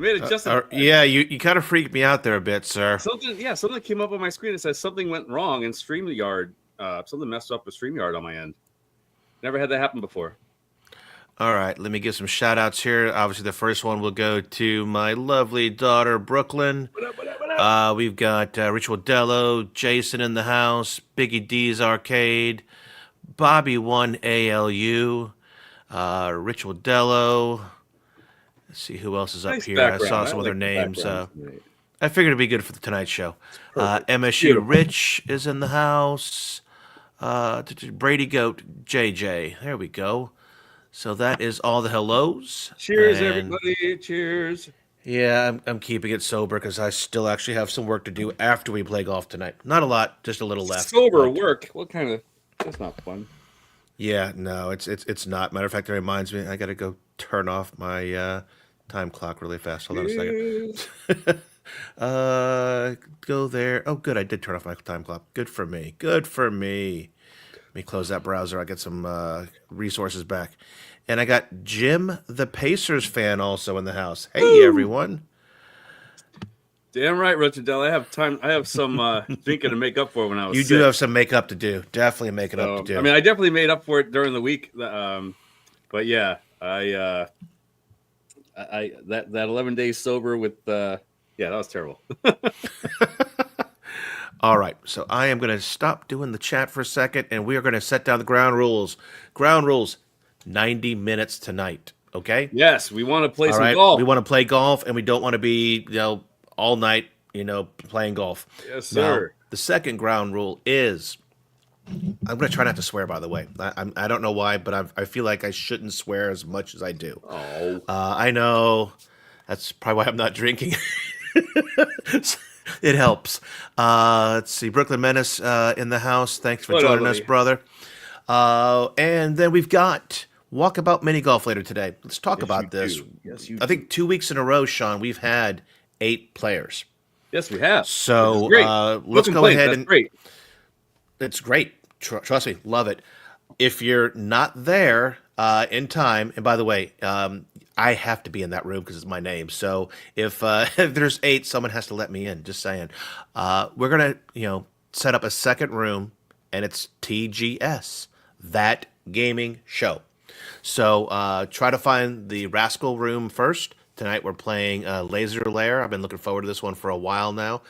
made it just in time. Yeah, you kind of freaked me out there a bit, sir. Something came up on my screen. It says something went wrong in StreamYard. Something messed up with StreamYard on my end. Never had that happen before. All right, let me give some shout outs here. Obviously, the first one will go to my lovely daughter, Brooklyn. What up, what up, what up? We've got Ritual Dello, Jason in the house, Biggie D's Arcade, Bobby 1 ALU, Ritual Dello. Let's see who else is up Nice here. I background. saw I some other like the names. background tonight. I figured it'd be good for the Tonight Show. Perfect. MSU Beautiful. Rich is in the house. Brady Goat JJ. There we go. So that is all the hellos. Cheers, And everybody. Cheers. yeah, I'm keeping it sober because I still actually have some work to do after we play golf tonight. Not a lot, just a little left. Sober but- work. What kind of? That's not fun. Yeah, no, it's not. Matter of fact, it reminds me I got to go turn off my time clock really fast. Hold on a second. Cheers. Go there. Oh, good. I did turn off my time clock. Good for me. Good for me. Let me close that browser. I get some resources back. And I got Jim, the Pacers fan, also in the house. Hey, Woo! everyone. Damn right, Richard Dell. I have time. I have some drinking to make up for when I was. You sick. do have some makeup to do. Definitely making up to do. I mean, I definitely made up for it during the week. But yeah, I that 11 days sober with yeah, that was terrible. All right, so I am going to stop doing the chat for a second, and we are going to set down the ground rules. Ground rules, 90 minutes tonight, okay? Yes, we want to play All some right, golf. we want to play golf, and we don't want to be, all night, playing golf. Yes, Now, sir. the second ground rule is, I'm going to try not to swear, by the way. I don't know why, but I feel like I shouldn't swear as much as I do. Oh, I know. That's probably why I'm not drinking. It helps. Let's see. Brooklyn Menace in the house. Thanks for What up, joining us, buddy? brother. And then we've got Walkabout Mini Golf later today. Let's talk yes, about you this. do. Yes, you. I think 2 weeks in a row, Sean, we've had 8 players. Yes, we have. So Which is great. let's No go complaints. ahead That's and great. it's great. Trust me, love it. If you're not there in time, and by the way, I have to be in that room because it's my name. So if if there's 8, someone has to let me in. Just saying. We're gonna set up a second room, and it's TGS, that gaming show. So try to find the Rascal room first. Tonight we're playing Laser Lair. I've been looking forward to this one for a while now.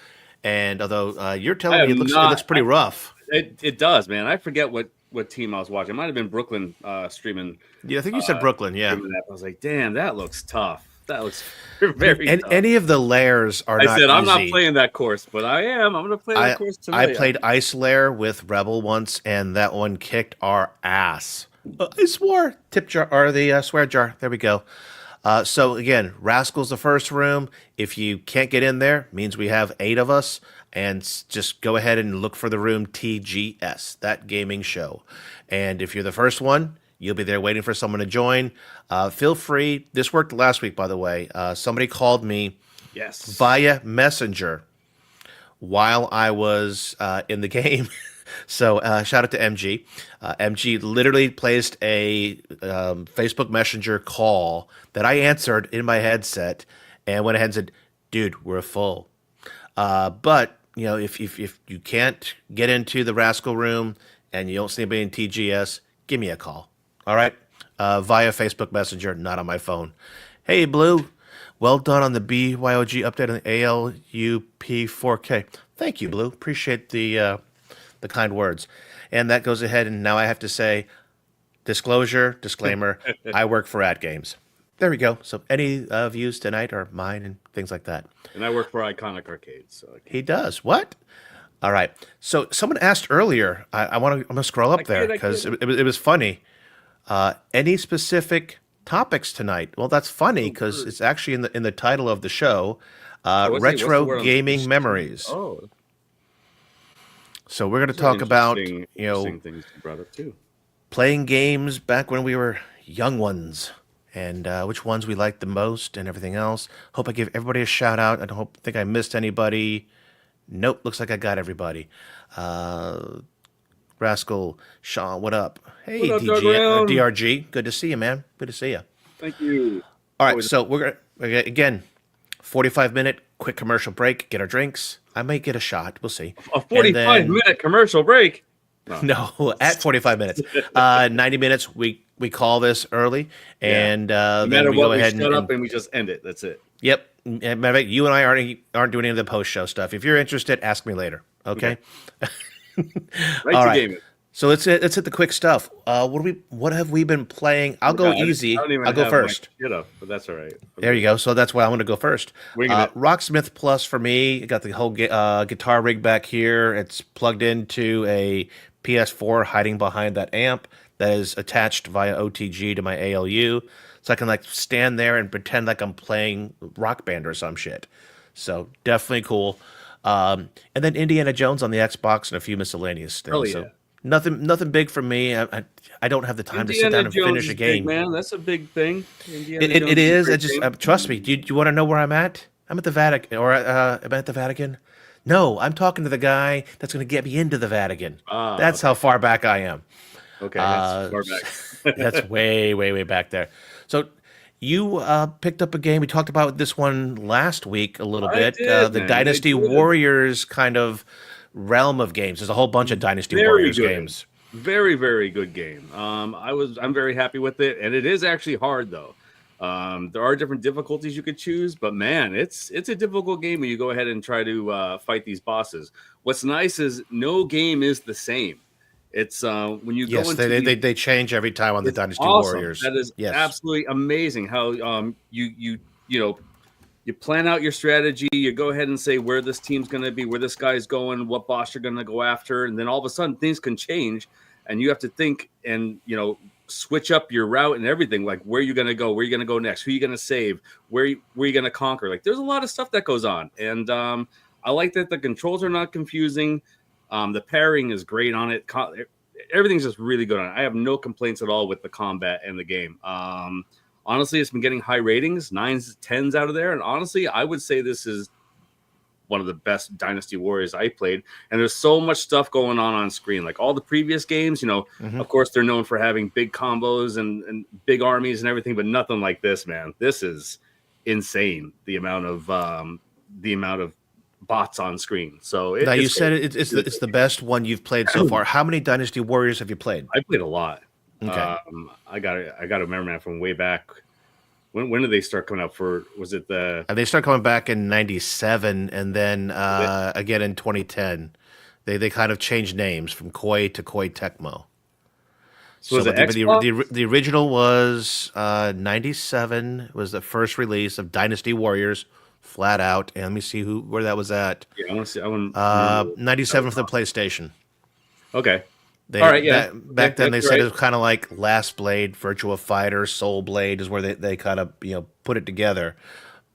And although you're telling I me have it not- looks pretty rough. It does, man. I forget what team I was watching. It might have been Brooklyn streaming. Yeah, I think you said Brooklyn. Yeah. streaming that. I was like, damn, that looks tough. That looks very And tough. any of the lairs are I not said I'm not easy. playing that course, but I am. I'm going to play that course tonight. I played Ice Lair with Rebel once, and that one kicked our ass. I swore. Tip jar or the swear jar. There we go. So again, Rascal's the first room. If you can't get in there, means we have 8 of us, and just go ahead and look for the room TGS, that gaming show. And if you're the first one, you'll be there waiting for someone to join. Feel free. This worked last week, by the way. Somebody called me Yes. via Messenger while I was in the game. So shout out to MG. MG literally placed a Facebook Messenger call that I answered in my headset and went ahead and said, dude, we're full. But, if you can't get into the Rascal room and you don't see anybody in TGS, give me a call. All right? Via Facebook Messenger, not on my phone. Hey, Blue. Well done on the BYOG update on the ALUP4K. Thank you, Blue. Appreciate the kind words. And that goes ahead, and now I have to say, disclaimer, I work for Ad Games. There we go. So any views tonight are mine and things like that. And I work for Iconic Arcades. So He does. What? All right. So someone asked earlier, I'm going to scroll up there kid. because it was funny. Any specific topics tonight? Well, that's funny because it's actually in the title of the show, what's the word Retro on Gaming this? Memories. Oh, So we're going to talk about, interesting things you brought up too. playing games back when we were young ones and which ones we liked the most and everything else. Hope I give everybody a shout out. I don't think I missed anybody. Nope, looks like I got everybody. Rascal, Sean, what up? Hey, What up, DRG. Good to see you, man. Good to see you. Thank you. All right, Always- so we're going to, again, 45-minute quick commercial break, get our drinks. I might get a shot. We'll see. A And 45-minute commercial break. no, at 45 minutes. 90 minutes, we call this early, and No then matter we what, go ahead shut up and we just end it. That's it. Yep. Matter of fact, you and I aren't doing any of the post-show stuff. If you're interested, ask me later. Okay? Right All to right. gaming. So let's hit the quick stuff. What have we been playing? I'll go easy. I don't even I'll go have first. my shit up, but that's all right. There you go. So that's why I'm going to go first. Winging it. Rocksmith Plus for me. I got the whole guitar rig back here. It's plugged into a PS4 hiding behind that amp that is attached via OTG to my ALU. So I can like stand there and pretend like I'm playing Rock Band or some shit. So definitely cool. And then Indiana Jones on the Xbox and a few miscellaneous things. Hell yeah. So nothing big for me. I don't have the time to sit Indiana down and Jones finish is a game. big, man. That's a big thing. Indiana Jones It is. a I great just game. trust me. Do you want to know where I'm at? I'm at the Vatican, or am I at the Vatican? No, I'm talking to the guy that's going to get me into the Vatican. That's how far back I am. Okay, that's far back. That's way back there. So you picked up a game. We talked about this one last week a little bit. did, The man. Dynasty I did. Warriors kind of realm of games. There's a whole bunch of Dynasty Warriors good. games. Very, very good game. I'm very happy with it, and it is actually hard though. There are different difficulties you could choose, but man, it's a difficult game when you go ahead and try to fight these bosses. What's nice is no game is the same. It's when you go into they change every time on the Dynasty awesome. Warriors. That is absolutely amazing. How you plan out your strategy. You go ahead and say where this team's going to be, where this guy's going, what boss you're going to go after, and then all of a sudden things can change, and you have to think and switch up your route and everything. Like where you're going to go, where you're going to go next, who you're going to save, where you're going to conquer. Like there's a lot of stuff that goes on, and I like that the controls are not confusing. The pairing is great on it. Everything's just really good on it. I have no complaints at all with the combat and the game. Honestly, it's been getting high ratings, 9s, 10s out of there. And honestly, I would say this is one of the best Dynasty Warriors I played. And there's so much stuff going on screen. Like all the previous games, of course, they're known for having big combos and big armies and everything, but nothing like this, man. This is insane. The amount of bots on screen. So now you said it's the best one you've played so far. How many Dynasty Warriors have you played? I played a lot. Okay. I got to remember, man, from way back. When did they start coming out for? Was it the? They start coming back in '97, and then again in 2010. They kind of changed names from Koei to Koei Tecmo. So was it Xbox? The original was '97. Was the first release of Dynasty Warriors, flat out. And let me see where that was at. Yeah, I want to see. I want 97 for the PlayStation. Okay. All right, yeah. Back then, they That's said right. it was kind of like Last Blade, Virtua Fighter, Soul Blade is where they kind of put it together.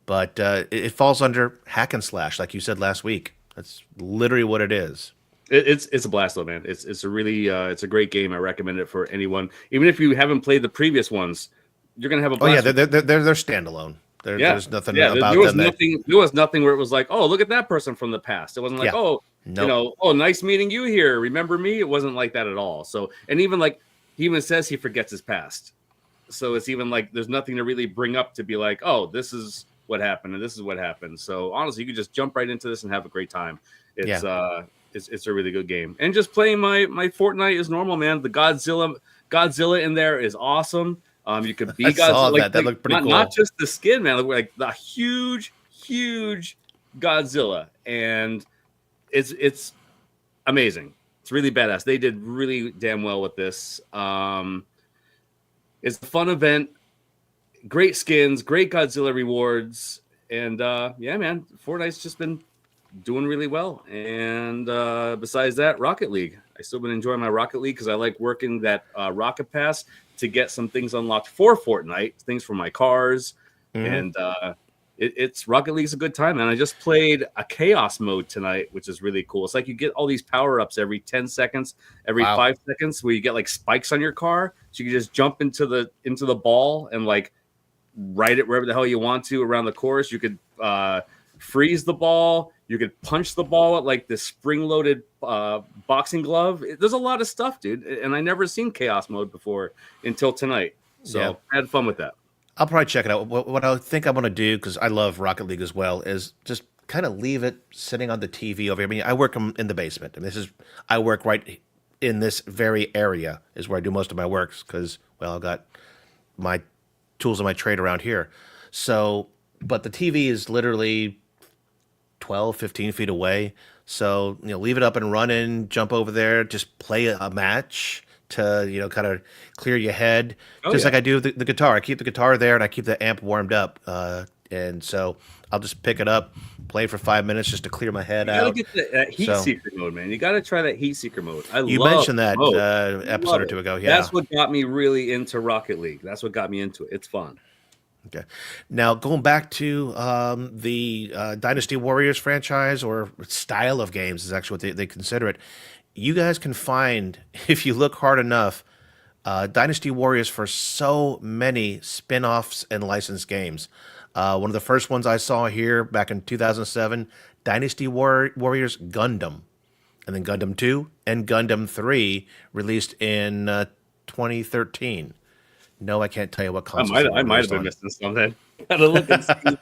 But it falls under hack and slash, like you said last week. That's literally what it is. It's a blast though, man. It's a really it's a great game. I recommend it for anyone, even if you haven't played the previous ones. You're gonna have a blast. Oh yeah, they're standalone. There's nothing about there was them. There was nothing where it was like, oh, look at that person from the past. It wasn't like, Nope. oh, nice meeting you here. Remember me? It wasn't like that at all. So, and even like he even says he forgets his past. So it's even like there's nothing to really bring up to be like, oh, this is what happened and this is what happened. So honestly, you could just jump right into this and have a great time. It's a really good game. And just playing my Fortnite is normal, man. The Godzilla in there is awesome. You could be I Godzilla. saw that. That looked pretty cool. Not just the skin, man. Like the huge Godzilla, and it's amazing. It's really badass. They did really damn well with this. It's a fun event. Great skins, great Godzilla rewards, and yeah, man, Fortnite's just been doing really well. And besides that, Rocket League. I still been enjoying my Rocket League because I like working that Rocket Pass to get some things unlocked for Fortnite, things for my cars, and it's Rocket League's a good time. And I just played a chaos mode tonight, which is really cool. It's like you get all these power ups every 10 seconds, every 5 seconds, where you get like spikes on your car, so you can just jump into the ball and like ride it wherever the hell you want to around the course. You could freeze the ball. You could punch the ball at like this spring-loaded boxing glove. There's a lot of stuff, dude. And I never seen chaos mode before until tonight. So I had fun with that. I'll probably check it out. What I think I'm going to do, because I love Rocket League as well, is just kind of leave it sitting on the TV over here. I mean, I work in the basement. I mean, I work right in this very area is where I do most of my works because, well, I've got my tools of my trade around here. So, but the TV is literally 12, 15 feet away. So, leave it up and running, jump over there, just play a match to, kind of clear your head. Oh, Just yeah. like I do with the guitar. I keep the guitar there and I keep the amp warmed up. And so I'll just pick it up, play for 5 minutes just to clear my head You gotta out. get that heat So seeker mode, man. You gotta try that heat seeker mode. you Love mentioned that mode. episode Love or it. two ago. Yeah. That's what got me really into Rocket League. That's what got me into it. It's fun. Okay. Now, going back to the Dynasty Warriors franchise or style of games is actually what they consider it. You guys can find, if you look hard enough, Dynasty Warriors for so many spin-offs and licensed games. One of the first ones I saw here back in 2007, Dynasty Warriors Gundam. And then Gundam 2 and Gundam 3 released in 2013. No, I can't tell you what consoles. I might have been missing something. Gotta look and see.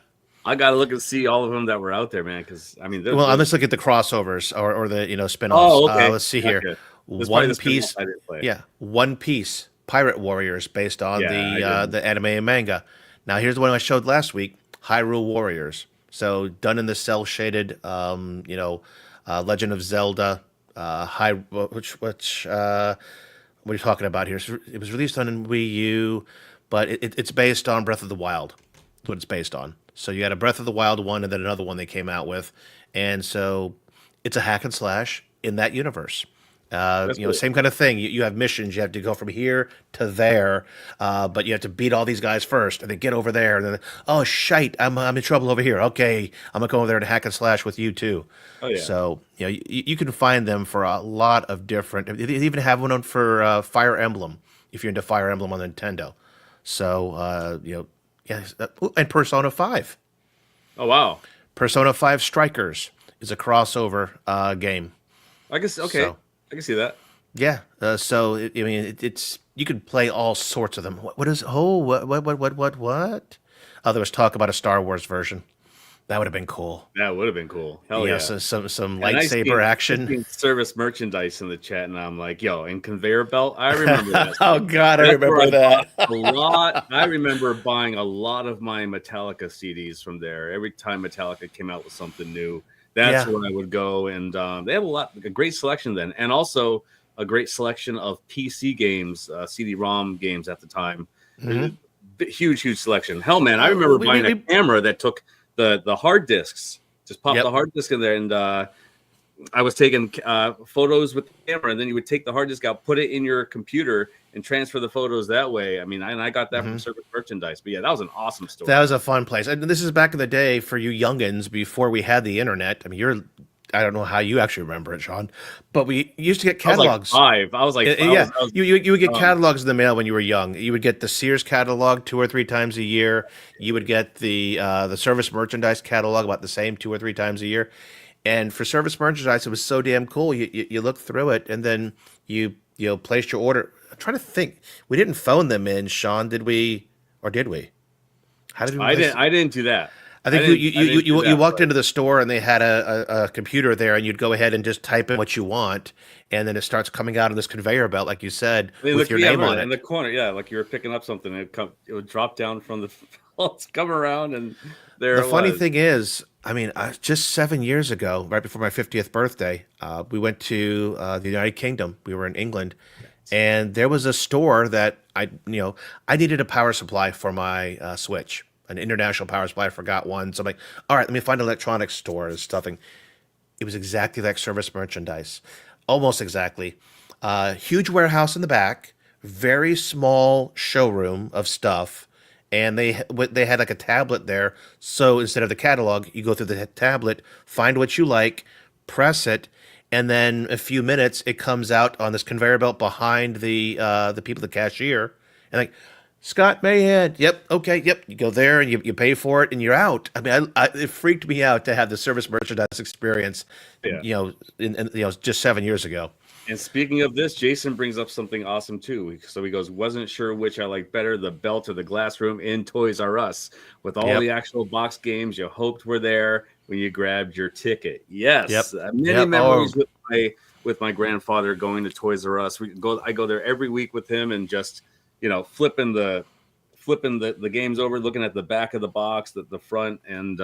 I gotta look and see all of them that were out there, man. Because I mean, Well, I'm just looking at the crossovers or the spin-offs. Oh, okay. Let's see here. Gotcha. That's probably One the spin-off Piece, I didn't play. yeah, One Piece Pirate Warriors based on Yeah, the anime and manga. Now here's the one I showed last week, Hyrule Warriors. So done in the cell shaded, Legend of Zelda, what are you talking about here? It was released on Wii U, but it's based on Breath of the Wild. That's what it's based on. So you had a Breath of the Wild one and then another one they came out with. And so it's a hack and slash in that universe. Cool. Same kind of thing. You have missions. You have to go from here to there, but you have to beat all these guys first, and then get over there. And then, oh shite, I'm in trouble over here. Okay, I'm gonna go over there and hack and slash with you too. Oh yeah. So you can find them for a lot of different. They even have one for Fire Emblem if you're into Fire Emblem on Nintendo. So and Persona 5. Oh wow. Persona 5 Strikers is a crossover game. I guess okay. So, I can see that. yeah. It's you could play all sorts of them. What is? Oh, what? Oh, there was talk about a Star Wars version. That would have been cool. That would have been cool. Hell yeah. So some And I lightsaber seen action. service merchandise in the chat, and I'm like, yo, and conveyor belt. I remember that. Oh God, I That's where remember that. bought a lot. I remember buying a lot of my Metallica CDs from there. Every time Metallica came out with something new, that's where I would go. And they have a great selection then, and also a great selection of PC games, CD-ROM games at the time. Huge selection. Hell, man, I remember buying a camera that took the hard disks. Just pop the hard disk in there, and I was taking photos with the camera, and then you would take the hard disk out, put it in your computer, and transfer the photos that way. I mean, I got that from Service Merchandise. But yeah, that was an awesome story. That was a fun place. And this is back in the day for you youngins before we had the internet. I mean, I don't know how you actually remember it, Sean, but we used to get catalogs. I was like 5. Yeah, you would get catalogs in the mail when you were young. You would get the Sears catalog 2 or 3 times a year. You would get the Service Merchandise catalog about the same 2 or 3 times a year. And for Service Merchandise, it was so damn cool. You look through it, and then you placed your order. I'm trying to think. We didn't phone them in, Sean, did we? Or did we? How did we? I didn't do that. I think you walked into the store and they had a computer there, and you'd go ahead and just type in what you want, and then it starts coming out of this conveyor belt, like you said, with your name on it. In the corner, yeah, like you were picking up something. It would drop down from the it's come around, and there. The funny thing is, I mean, just 7 years ago, right before my 50th birthday, we went to the United Kingdom. We were in England, and there was a store that I needed a power supply for my Switch. An international power supply. I forgot one. So I'm like, all right, let me find an electronics store and stuffing. It was exactly like Service Merchandise. Almost exactly. Huge warehouse in the back, very small showroom of stuff. And they had like a tablet there. So instead of the catalog, you go through the tablet, find what you like, press it, and then a few minutes, it comes out on this conveyor belt behind the people, the cashier. And like, Scott Mahan. Yep. Okay. Yep. You go there and you pay for it and you're out. I mean, it freaked me out to have the service merchandise experience, Yeah. just 7 years ago. And speaking of this, Jason brings up something awesome too. So he goes, wasn't sure which I like better, the belt or the glass room in Toys R Us, with all the actual box games you hoped were there when you grabbed your ticket. Yes, many memories with my grandfather going to Toys R Us. I go there every week with him and just flipping the games over, looking at the back of the box, the front, and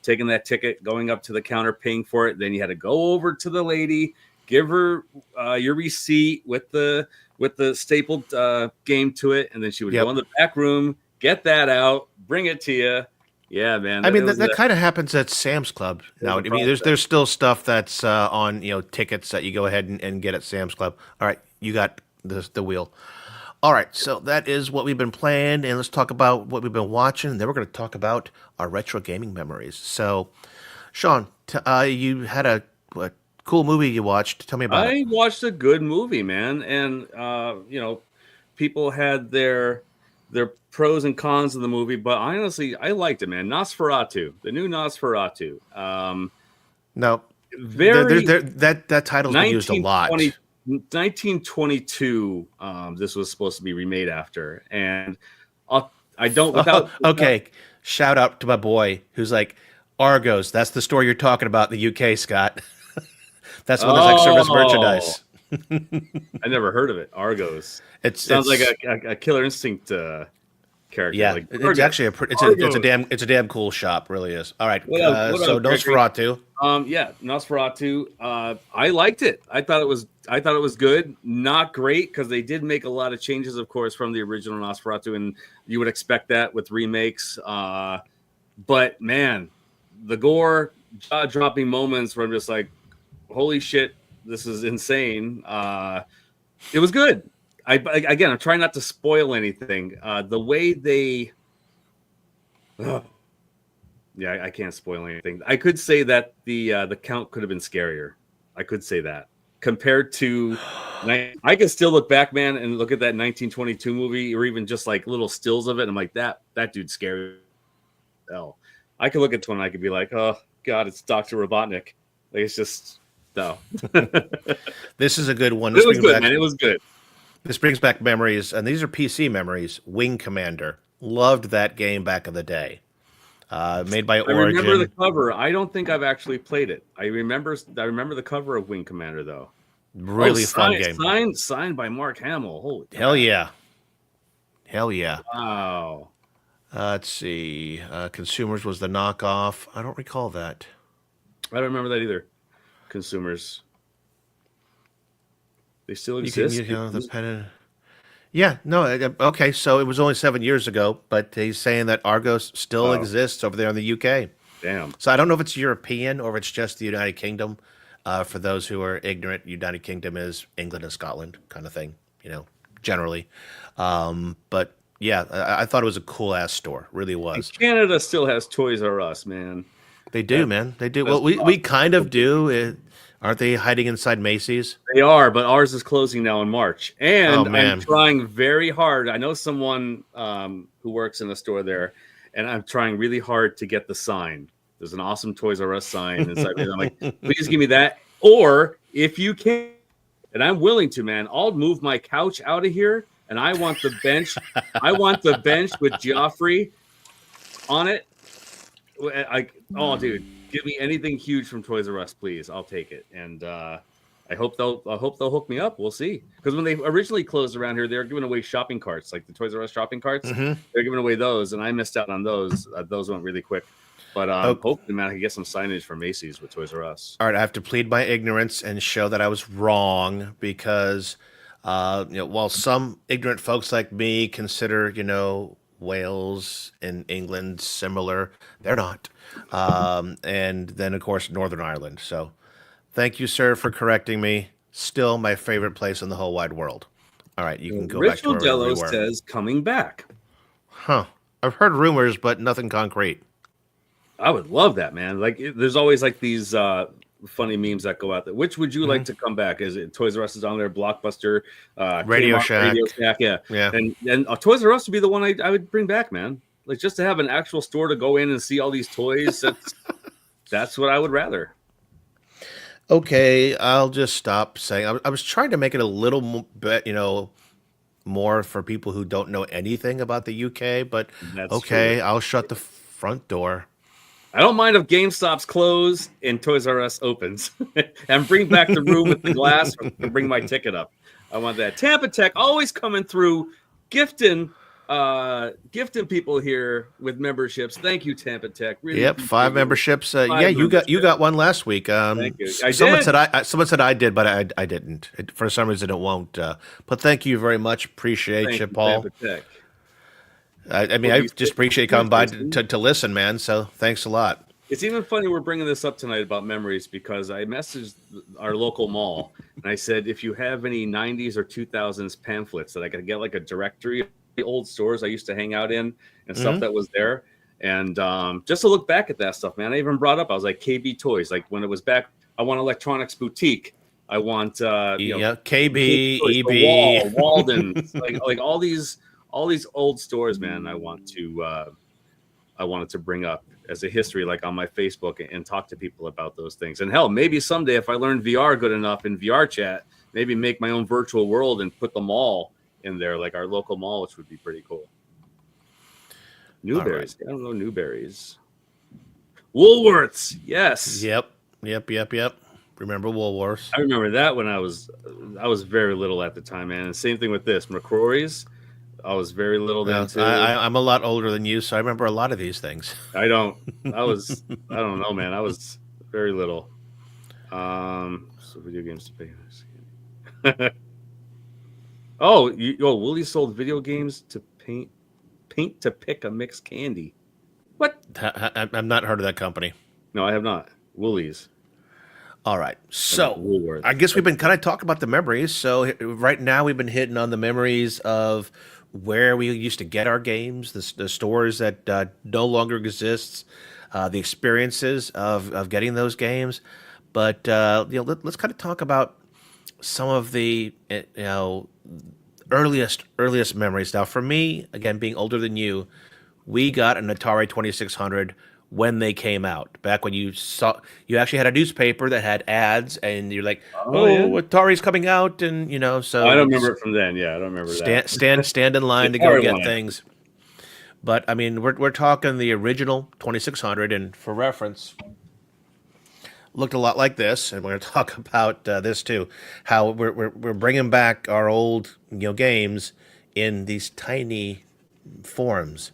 taking that ticket, going up to the counter, paying for it. Then you had to go over to the lady, give her your receipt with the stapled game to it, and then she would go in the back room, get that out, bring it to you. Yeah, man. I mean, that kind of happens at Sam's Club now. I mean, there's still stuff that's on tickets that you go ahead and get at Sam's Club. All right, you got the wheel. All right, so that is what we've been playing, and let's talk about what we've been watching, and then we're going to talk about our retro gaming memories. So, Sean, you had a cool movie you watched. Tell me about it. I watched a good movie, man, and people had their pros and cons of the movie, but honestly, I liked it, man. Nosferatu, the new Nosferatu. No, that title's been used a lot. 1922. This was supposed to be remade after, and I don't. Without, okay, shout out to my boy who's like Argos. That's the store you're talking about in the UK, Scott. That's when there's like service merchandise. I never heard of it. Argos. Sounds like a Killer Instinct character. Yeah, like, it's actually it's a damn cool shop. Really is. All right. So Nosferatu. Nosferatu. I liked it. I thought it was good. Not great because they did make a lot of changes, of course, from the original Nosferatu, and you would expect that with remakes. But man, the gore, jaw-dropping moments where I'm just like, holy shit, this is insane. It was good. I'm trying not to spoil anything. The way they, I can't spoil anything. I could say that the count could have been scarier. I could say that compared to, I can still look back, man, and look at that 1922 movie, or even just like little stills of it. And I'm like, that dude's scary. Hell, I could look at one and I could be like, oh God, it's Dr. Robotnik. Like, it's just no. This is a good one. It was good, man. It was good. This brings back memories, and these are PC memories. Wing Commander. Loved that game back in the day. Made by Origin. I remember the cover. I don't think I've actually played it. I remember the cover of Wing Commander, though. Really fun game. Signed by Mark Hamill. Holy hell yeah. Hell yeah. Wow. Let's see. Consumers was the knockoff. I don't recall that. I don't remember that either. Consumers. They still exist. Yeah, no, okay, so it was only 7 years ago, but he's saying that Argos still exists over there in the UK. Damn. So I don't know if it's European or if it's just the United Kingdom. For those who are ignorant, United Kingdom is England and Scotland kind of thing, generally. But yeah, I thought it was a cool-ass store. Really was. And Canada still has Toys R Us, man. They do, man. They do. Well, we kind of do. Aren't they hiding inside Macy's? They are, but ours is closing now in March. And I'm trying very hard. I know someone who works in the store there, and I'm trying really hard to get the sign. There's an awesome Toys R Us sign inside there. I'm like, please give me that. Or if you can, and I'm willing to, man, I'll move my couch out of here, and I want the bench. I want the bench with Joffrey on it. Dude. Give me anything huge from Toys R Us, please. I'll take it, and I hope they'll hook me up. We'll see. Because when they originally closed around here, they were giving away shopping carts, like the Toys R Us shopping carts. Mm-hmm. They're giving away those, and I missed out on those. Those went really quick. But hopefully, man, I can get some signage from Macy's with Toys R Us. All right, I have to plead my ignorance and show that I was wrong because, while some ignorant folks like me consider, Wales and England similar, they're not. And then, of course, Northern Ireland. So thank you, sir, for correcting me. Still my favorite place in the whole wide world. All right, you can go back to where we were. Richard says coming back. Huh. I've heard rumors, but nothing concrete. I would love that, man. Like, there's always like these funny memes that go out there. Which would you like to come back? Is it Toys R Us is on there, Blockbuster, Radio Kmart, Shack. Radio Shack, yeah. Yeah. And Toys R Us would be the one I would bring back, man. Like just to have an actual store to go in and see all these toys. That's what I would rather. Okay, I'll just stop saying. I was trying to make it a little bit, more for people who don't know anything about the UK. But That's okay, true. I'll shut the front door. I don't mind if GameStop's closed and Toys R Us opens, and bring back the room with the glass to bring my ticket up. I want that. Tampa Tech always coming through, gifting people here with memberships. Thank you, Tampa Tech. Really Yep, 5 memberships. Yeah, you got one last week. Thank you. Someone said I did, but I didn't. For some reason, it won't. But thank you very much. Appreciate you, Paul. Tampa Tech. I just appreciate you coming by to listen, man. So thanks a lot. It's even funny we're bringing this up tonight about memories because I messaged our local mall and I said, if you have any 90s or 2000s pamphlets that I could get like a directory of the old stores I used to hang out in and stuff that was there. And just to look back at that stuff, man, I even brought up, I was like, KB Toys. Like when it was back, I want Electronics Boutique. I want, KB, Toys, EB. Walden, like all these old stores, man. I wanted to bring up as a history, like on my Facebook, and talk to people about those things. And hell, maybe someday if I learn VR good enough in VR chat, maybe make my own virtual world and put them all in there, like our local mall, which would be pretty cool. Newberries. Right. I don't know Newberries. Woolworths. Yes. Yep. Remember Woolworths? I remember that when I was very little at the time, man. And same thing with this. McCrory's. I was very little then too. I'm a lot older than you, so I remember a lot of these things. I don't know, man. I was very little. So video games to pay. Woolly sold video games to paint to pick a mixed candy. What? I've not heard of that company. No, I have not. Woolies. All right. So I guess we've been kind of talking about the memories. So right now we've been hitting on the memories of where we used to get our games, the stores that no longer exists, the experiences of getting those games. But let's kind of talk about some of the earliest memories. Now, for me, again, being older than you, we got an Atari 2600 when they came out. Back when you actually had a newspaper that had ads, and you're like, Atari's coming out, and so I don't remember it from then. Yeah, I don't remember that. Stand in line to go get things. But I mean, we're talking the original 2600, and for reference, looked a lot like this, and we're going to talk about this too. How we're bringing back our old games in these tiny forms.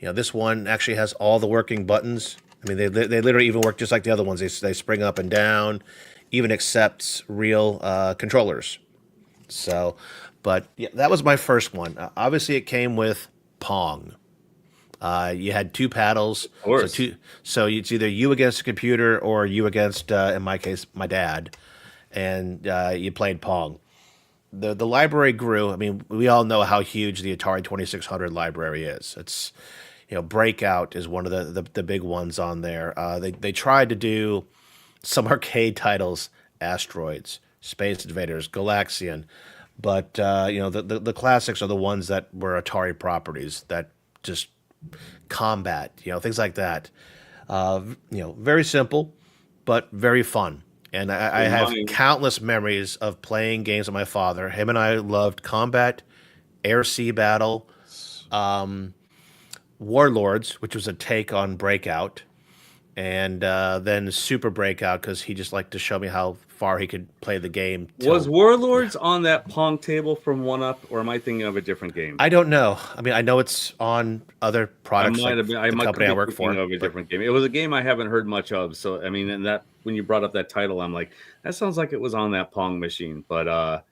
This one actually has all the working buttons. I mean, they literally even work just like the other ones. They spring up and down, even accepts real controllers. So, but yeah, that was my first one. Obviously, it came with Pong. You had 2 paddles. Of course. So it's either you against the computer or you against, in my case, my dad, and you played Pong. The library grew. I mean, we all know how huge the Atari 2600 library is. It's Breakout is one of the big ones on there. They tried to do some arcade titles, Asteroids, Space Invaders, Galaxian, but the classics are the ones that were Atari properties that just Combat, things like that. Very simple, but very fun. And I have countless memories of playing games with my father. Him and I loved Combat, Air Sea Battle, Warlords, which was a take on Breakout, and then Super Breakout because he just liked to show me how far he could play the game. Was Warlords on that Pong table from 1UP, or am I thinking of a different game? I don't know. I mean, I know it's on other products. I might be work for. Of a different game. It was a game I haven't heard much of. So I mean, and that when you brought up that title, I'm like, that sounds like it was on that Pong machine. But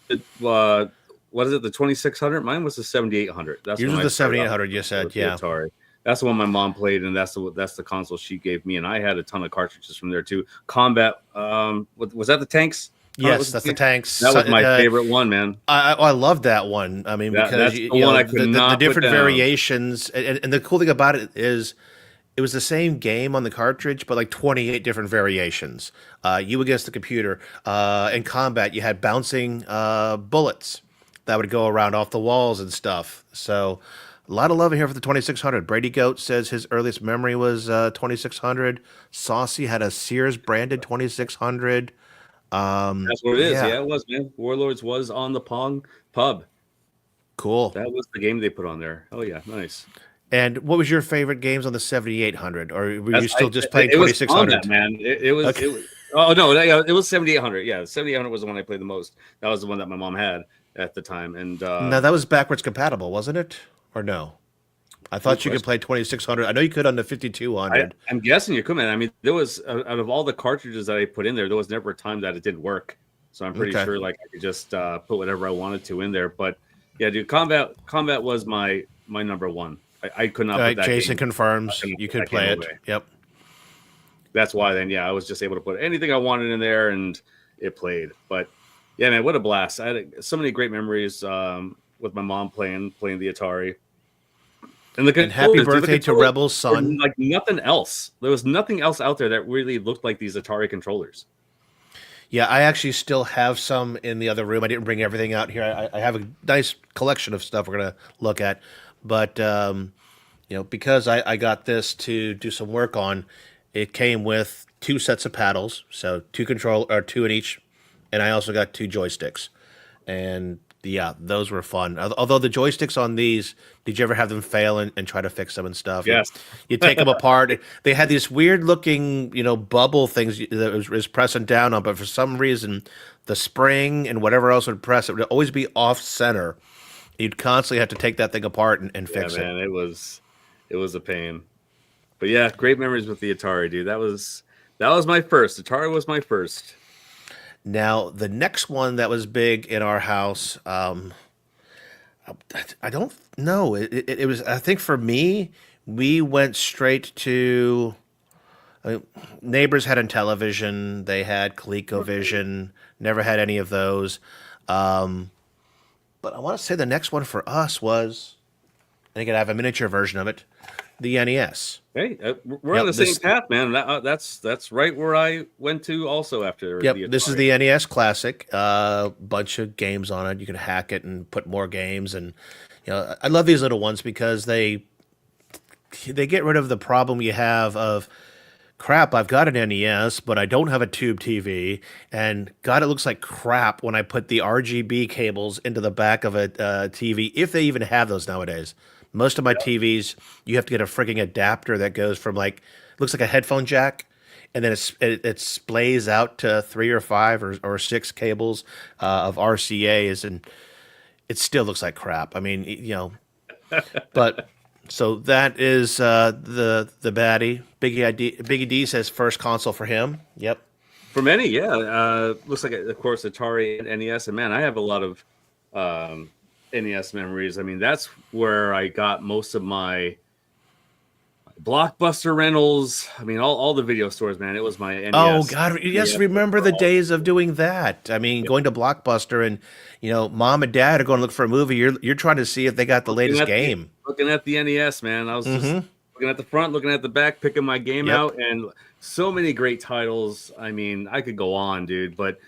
what is it? The 2600? Mine was the 7800. That's yours was the 7800. You said, yeah. Atari. That's the one my mom played, and that's the console she gave me, and I had a ton of cartridges from there too. Combat, was that the tanks? Yes, that's the tanks. That was my favorite one, man. I love that one. I mean, because the different variations, and the cool thing about it is it was the same game on the cartridge, but like 28 different variations. You against the computer. In combat, you had bouncing bullets that would go around off the walls and stuff. So a lot of love here for the 2600. Brady Goat says his earliest memory was 2600. Saucy had a Sears branded 2600. That's what it is. Yeah, it was, man. Warlords was on the Pong pub. Cool. That was the game they put on there. Oh yeah, nice. And what was your favorite games on the 7800? Or were you still just playing 2600? Man, it was. Okay. Oh no, it was 7800. Yeah, 7800 was the one I played the most. That was the one that my mom had at the time. And no, that was backwards compatible, wasn't it? Or no? I thought you could play 2600. I know you could on the 5200. I'm guessing you could, man. I mean, there was out of all the cartridges that I put in there, there was never a time that it didn't work. So I'm pretty sure like I could just put whatever I wanted to in there. But yeah, dude, combat was my number one. I could not. Put that Jason confirms you could play it. Away. Yep. That's why then, yeah, I was just able to put anything I wanted in there and it played. But yeah, man, what a blast! I had so many great memories with my mom playing the Atari. And happy birthday to Rebel's son. Like nothing else. There was nothing else out there that really looked like these Atari controllers. Yeah, I actually still have some in the other room. I didn't bring everything out here. I have a nice collection of stuff we're gonna look at. But because I got this to do some work on, it came with 2 sets of paddles, so 2 in each, and I also got 2 joysticks. And yeah, those were fun. Although the joysticks on these, did you ever have them fail and try to fix them and stuff? Yes. You take them apart. They had these weird looking, bubble things that was pressing down on, but for some reason, the spring and whatever else would press, it would always be off center. You'd constantly have to take that thing apart and fix it. Man, it was a pain. But yeah, great memories with the Atari, dude. That was my first. Atari was my first. Now, the next one that was big in our house, I don't know. It was, I think for me, we went straight to, neighbors had Intellivision. They had ColecoVision. Never had any of those. But I want to say the next one for us was, I think I have a miniature version of it, the NES. Hey, we're on the same path, man. That's right where I went to also after. Yep, this is the NES Classic. Bunch of games on it. You can hack it and put more games, and I love these little ones because they get rid of the problem you have of, crap, I've got an NES, but I don't have a tube TV, and God, it looks like crap when I put the RGB cables into the back of a TV, if they even have those nowadays. Most of my TVs, you have to get a freaking adapter that goes from looks like a headphone jack, and then it splays out to 3 or 5 or 6 cables of RCAs, and it still looks like crap. I mean, but so that is the baddie. Biggie D says first console for him. Yep. For many, yeah. Looks like, of course, Atari and NES, and man, I have a lot of NES memories. I mean, that's where I got most of my Blockbuster rentals. I mean, all the video stores, man. It was my NES. Oh God, yes, remember the days of doing that. I mean, going to Blockbuster and mom and dad are going to look for a movie. You're trying to see if they got the latest game. Looking at the NES, man. I was just looking at the front, looking at the back, picking my game out, and so many great titles. I mean, I could go on, dude, but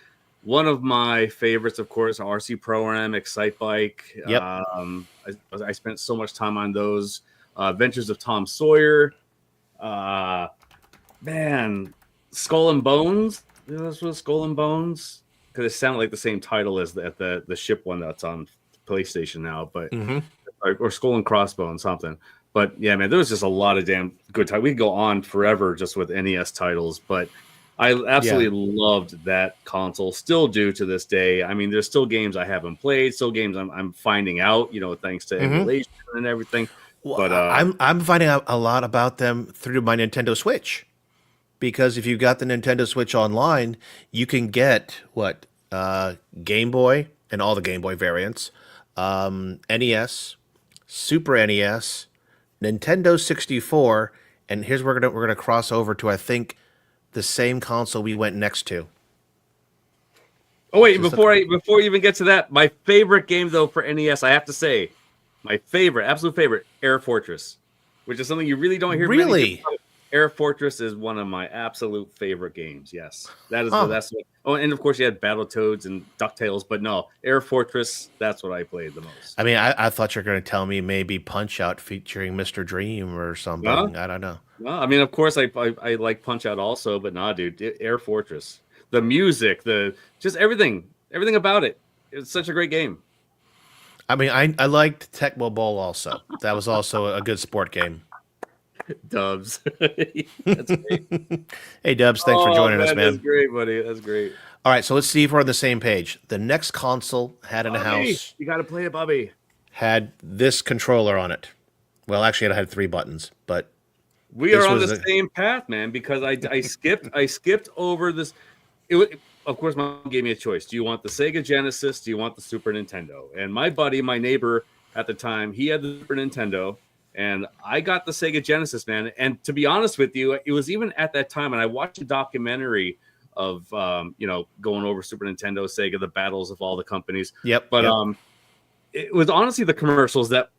one of my favorites, of course, RC Pro-Am, Excite Bike. Yep. I spent so much time on those. Adventures of Tom Sawyer. Man, Skull and Bones. This was Skull and Bones because it sounded like the same title as the ship one that's on PlayStation now, but or Skull and Crossbones, something. But yeah, man, there was just a lot of damn good titles. We could go on forever just with NES titles, but I absolutely loved that console. Still do to this day. I mean, there's still games I haven't played, still games I'm finding out, thanks to emulation and everything. Well, but I'm finding out a lot about them through my Nintendo Switch, because if you've got the Nintendo Switch online, you can get Game Boy and all the Game Boy variants, NES, Super NES, Nintendo 64, and here's where we're gonna cross over to, I think, the same console we went next to. Oh wait, before you even get to that, my favorite game though for NES, I have to say, my favorite, absolute favorite, Air Fortress, which is something you really don't hear. Really? Air Fortress is one of my absolute favorite games. Yes, that is Huh. that's. Oh, and of course you had Battletoads and DuckTales, but no, Air Fortress. That's what I played the most. I mean, I thought you were going to tell me maybe Punch Out featuring Mr. Dream or Huh? something. I don't know. No, I mean, of course I like Punch Out also, but nah, dude, Air Fortress, the music, the just everything about it. It's such a great game. I mean, I liked Tecmo Bowl also. That was also a good sport game. Dubs. That's great. Hey, Dubs, thanks for Oh joining us, man, that's man. great, buddy. That's great. All right, so let's see if we're on the same page. The next console had in the Bobby, house you got to play it, Bobby. had this controller on it. Well, actually, it had 3 buttons, but We this are on was the a, same path, man. Because I skipped over this. Of course, my mom gave me a choice. Do you want the Sega Genesis? Do you want the Super Nintendo? And my buddy, my neighbor at the time, he had the Super Nintendo, and I got the Sega Genesis, man. And to be honest with you, it was even at that time, and I watched a documentary of going over Super Nintendo, Sega, the battles of all the companies. yep. But Yep. it was honestly the commercials that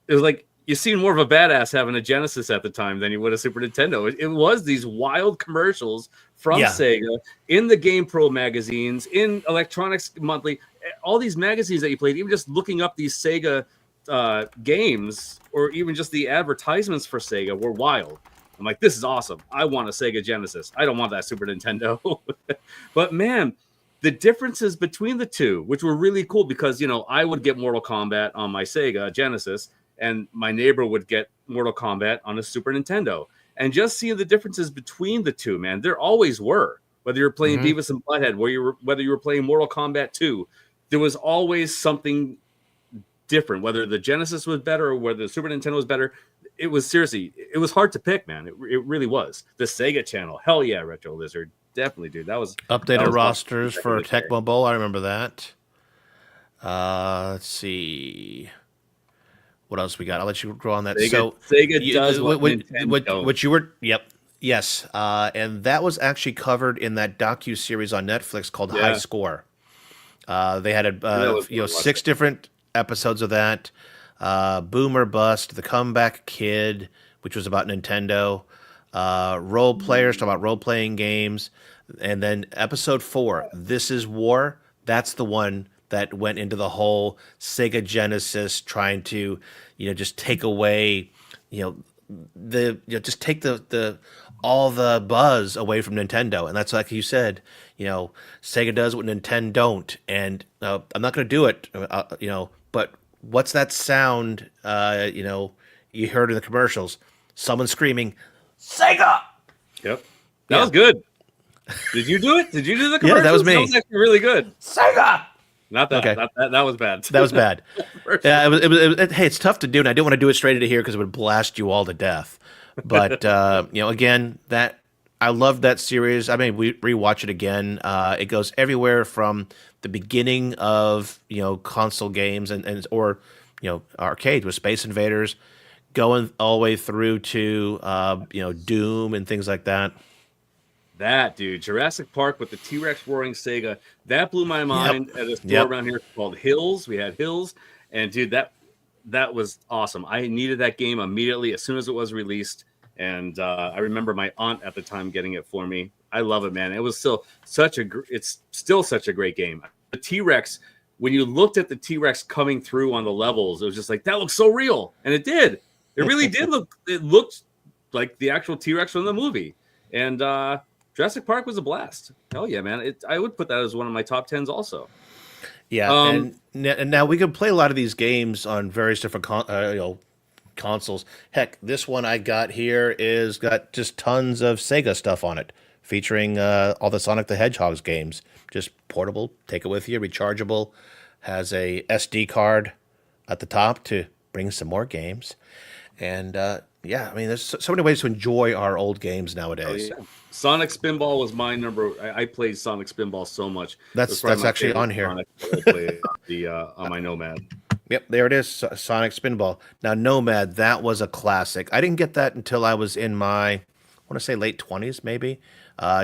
it was like you seen more of a badass having a Genesis at the time than you would a Super Nintendo. It was these wild commercials from Yeah. Sega in the Game Pro magazines, in Electronics Monthly, all these magazines that you played. Even just looking up these Sega games, or even just the advertisements for Sega, were wild. I'm like, this is awesome. I want a Sega Genesis. I don't want that Super Nintendo. But man, the differences between the two, which were really cool, because I would get Mortal Kombat on my Sega Genesis, and my neighbor would get Mortal Kombat on a Super Nintendo. And just seeing the differences between the two, man, there always were. Whether you're playing Mhm. Beavis and Butthead, whether you were playing Mortal Kombat 2, there was always something different. Whether the Genesis was better or whether the Super Nintendo was better, it was hard to pick, man. It really was. The Sega Channel, hell yeah, Retro Lizard, definitely, dude. That was Updated awesome rosters back in for the day. Tecmo Bowl. I remember that. Let's see. What else we got? I'll let you go on that. Sega does what Nintendo what don't. you were, yep, yes, and that was actually covered in that docu series on Netflix called High Yeah, Score. They had that was fun 6 watching. different episodes of that. Boomer Bust, The Comeback Kid, which was about Nintendo. Role players, talk about role playing games, and then episode 4, This Is War. That's the one that went into the whole Sega Genesis trying to, just take away, just take the all the buzz away from Nintendo. And that's like you said, Sega does what Nintendo don't, and I'm not going to do it, but what's that sound? You heard in the commercials, someone screaming, Sega. Yep, that Yeah, was good. Did you do it? Did you do the yeah, that was commercials? That me. was actually really good. Sega. Not that. Okay, That was bad. that was bad. First Yeah, hey, it's tough to do, and I didn't want to do it straight into here because it would blast you all to death. But again, that I love that series. I mean, we rewatch it again. It goes everywhere from the beginning of console games and or arcades with Space Invaders, going all the way through to Doom and things like that. That dude, Jurassic Park with the T-Rex roaring Sega, that blew my Yep, mind at a store yep. around here called Hills. We had Hills, and dude, that was awesome. I needed that game immediately as soon as it was released, and I remember my aunt at the time getting it for me. I love it, man. It was still it's still such a great game. The T-Rex, when you looked at the T-Rex coming through on the levels, it was just like that looks so real, and it did. It really did look. It looked like the actual T-Rex from the movie, and Jurassic Park was a blast. Hell yeah, man! I would put that as one of my top 10s also. Yeah, Um, and now we can play a lot of these games on various different consoles. Heck, this one I got here is got just tons of Sega stuff on it, featuring all the Sonic the Hedgehog's games. Just portable, take it with you, rechargeable. Has a SD card at the top to bring some more games. And yeah, I mean, there's so many ways to enjoy our old games oh nowadays. yeah, Sonic Spinball was my number. I played Sonic Spinball so much. It was probably That's my actually favorite on here. Sonic that I played on my Nomad. Yep, there it is, Sonic Spinball. Now, Nomad, that was a classic. I didn't get that until I was in my, I want to say late 20s, maybe.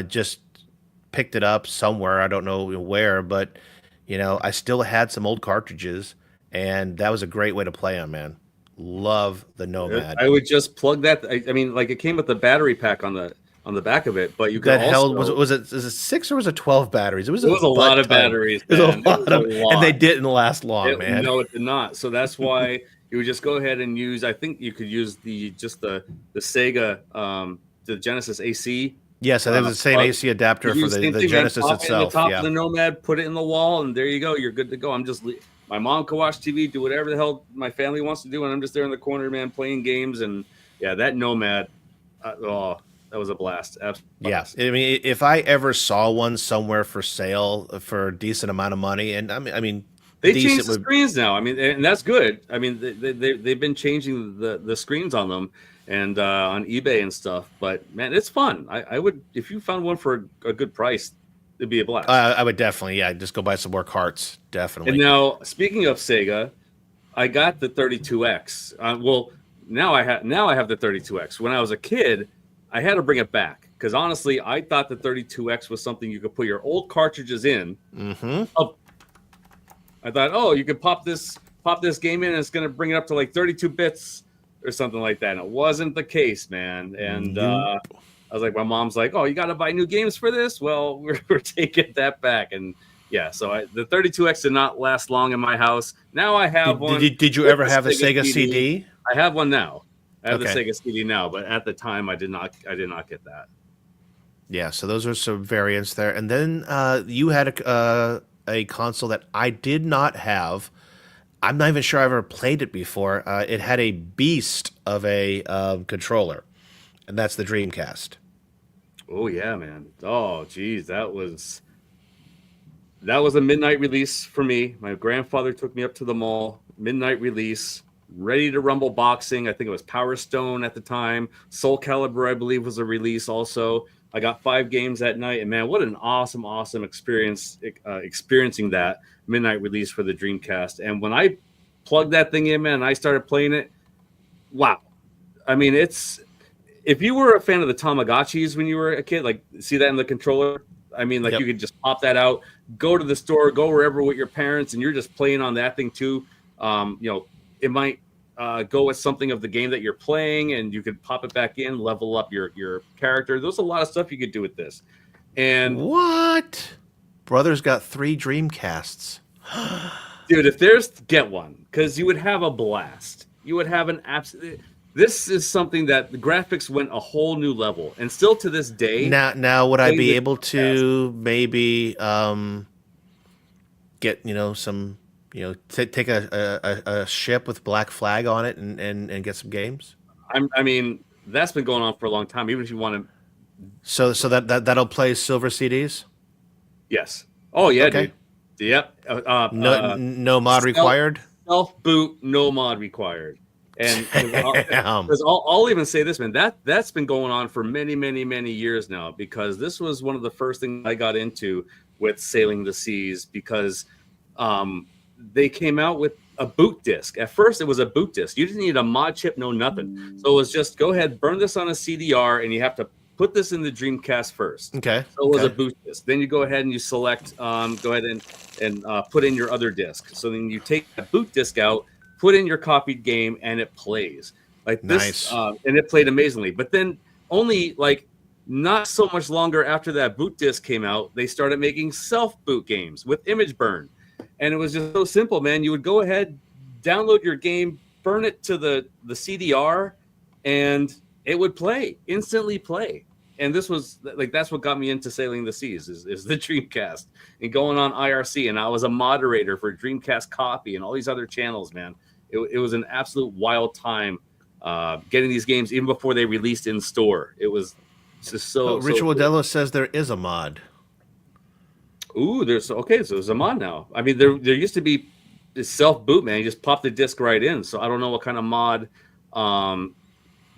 Just picked it up somewhere. I don't know where, but, I still had some old cartridges, and that was a great way to play on, man. love the Nomad. I would just plug that. I mean, like it came with the battery pack on the back of it, but you could That also held was it 6 or was it 12 batteries? It was a lot of ton. batteries, It was man. a lot of, and they didn't last long, man. No, it did not. So that's why you would just go ahead and use. I think you could use the Sega, the Genesis AC. Yes, I think it's the same AC adapter for the Genesis itself. The top of the Nomad, put it in the wall, and there you go. You're good to go. My mom can watch TV, do whatever the hell my family wants to do, and I'm just there in the corner, man, playing games. And yeah, that Nomad, that was a blast. Absolutely. Yeah, I mean, if I ever saw one somewhere for sale for a decent amount of money, and I mean, they changed the screens now. I mean, and that's good. I mean, they've been changing the screens on them and on eBay and stuff. But man, it's fun. I would, if you found one for a good price, it'd be a blast. I would definitely, just go buy some more carts. Definitely. And now, speaking of Sega, I got the 32X. Now I have the 32X. When I was a kid, I had to bring it back because honestly, I thought the 32X was something you could put your old cartridges in. Mm-hmm. I thought, you could pop this game in, and it's going to bring it up to like 32 bits or something like that. And it wasn't the case, man. And I was like, my mom's like, "Oh, you got to buy new games for this?" Well, we're taking that back. And yeah, so the 32X did not last long in my house. Now I have one. Did you ever have a Sega CD? I have one now. I have the Sega CD now, but at the time I did not get that. Yeah, so those are some variants there. And then you had a console that I did not have. I'm not even sure I ever played it before. It had a beast of a controller, and that's the Dreamcast. Oh yeah, man. Oh geez, that was a midnight release for me. My grandfather took me up to the mall, midnight release. Ready to Rumble Boxing. I think it was Power Stone at the time. Soul Calibur, I believe, was a release also. I got 5 games that night, and man, what an awesome experience experiencing that midnight release for the Dreamcast. And when I plugged that thing in, man, and I started playing it, wow. I mean, if you were a fan of the Tamagotchis when you were a kid, like see that in the controller, I mean, like you could just pop that out, go to the store, go wherever with your parents, and you're just playing on that thing too. It might go with something of the game that you're playing, and you could pop it back in, level up your character. There's a lot of stuff you could do with this. And what? Brother's got 3 Dreamcasts. Dude, get one, because you would have a blast. You would have an absolute. This is something that the graphics went a whole new level, and still to this day. Now would I be able to maybe get some? Take a ship with Black Flag on it and get some games. I mean, that's been going on for a long time. Even if you want to, so that'll play silver CDs. Yes. Oh yeah, dude. Yep. No mod required. Self boot, no mod required. And because I'll even say this, man, that's been going on for many years now. Because this was one of the first things I got into with Sailing the Seas because. They came out with a boot disc. At first, it was a boot disc. You didn't need a mod chip, no nothing. So it was just go ahead, burn this on a CDR, and you have to put this in the Dreamcast first. Okay. So it was a boot disc. Then you go ahead and you select, go ahead and put in your other disc. So then you take the boot disc out, put in your copied game, and it plays like this. Nice. And it played amazingly. But then only like not so much longer after that boot disc came out, they started making self-boot games with image burn. And it was just so simple, man. You would go ahead, download your game, burn it to the CDR, and it would instantly play. And this was like, that's what got me into Sailing the Seas is the Dreamcast and going on IRC. And I was a moderator for Dreamcast Copy and all these other channels, man. It was an absolute wild time getting these games even before they released in store. It was just so. Richard Wadello says there is a mod. Ooh, so there's a mod now. I mean, there used to be this self boot, man. You just pop the disc right in. So I don't know what kind of mod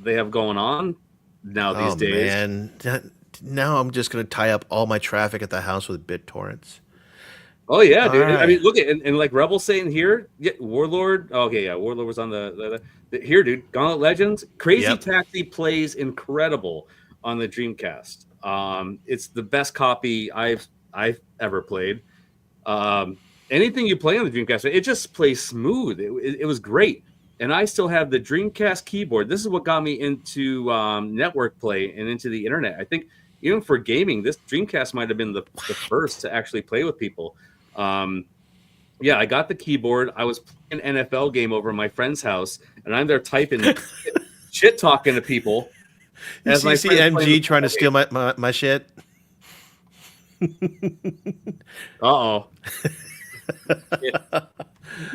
they have going on now these days. Man, now I'm just gonna tie up all my traffic at the house with BitTorrents. Oh yeah, dude. Right. I mean, look at and like Rebel saying here, Warlord. Okay, yeah, Warlord was on the here, dude. Gauntlet Legends, Crazy Taxi plays incredible on the Dreamcast. It's the best copy I've ever played. Anything you play on the Dreamcast, it just plays smooth. It was great. and I still have the Dreamcast keyboard. This is what got me into network play and into the internet. I think even for gaming, this Dreamcast might have been the first to actually play with people. Yeah, I got the keyboard. I was playing an NFL game over at my friend's house, and I'm there typing shit talking to people You as see, my see friends playing the MG trying to football game. steal my shit. Uh-oh. Yeah.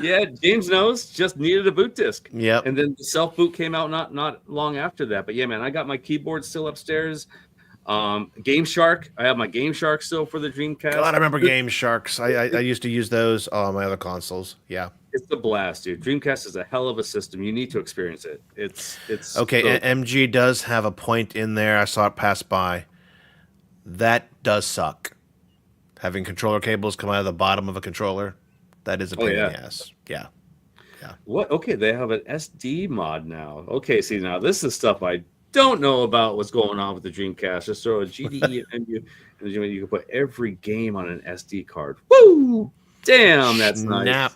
Yeah, James knows. Just needed a boot disc, Yep. and then the self boot came out not long after that. But yeah, man, I got my keyboard still upstairs. Game Shark. I have my Game Shark still for the God, Dreamcast. I remember Game Sharks. I used to use those on my other consoles. Yeah. It's a blast, dude. Dreamcast is a hell of a system. You need to experience it. It's Okay, so MG does have a point in there. I saw it pass by. That does suck. Having controller cables come out of the bottom of a controller, that is a pain in yeah. the ass. Yeah. What? Okay, they have an SD mod now. Okay, see now this is stuff I don't know about what's going on with the Dreamcast. Just throw a GDE and you can put every game on an SD card. Woo! Damn, that's nice. Snap.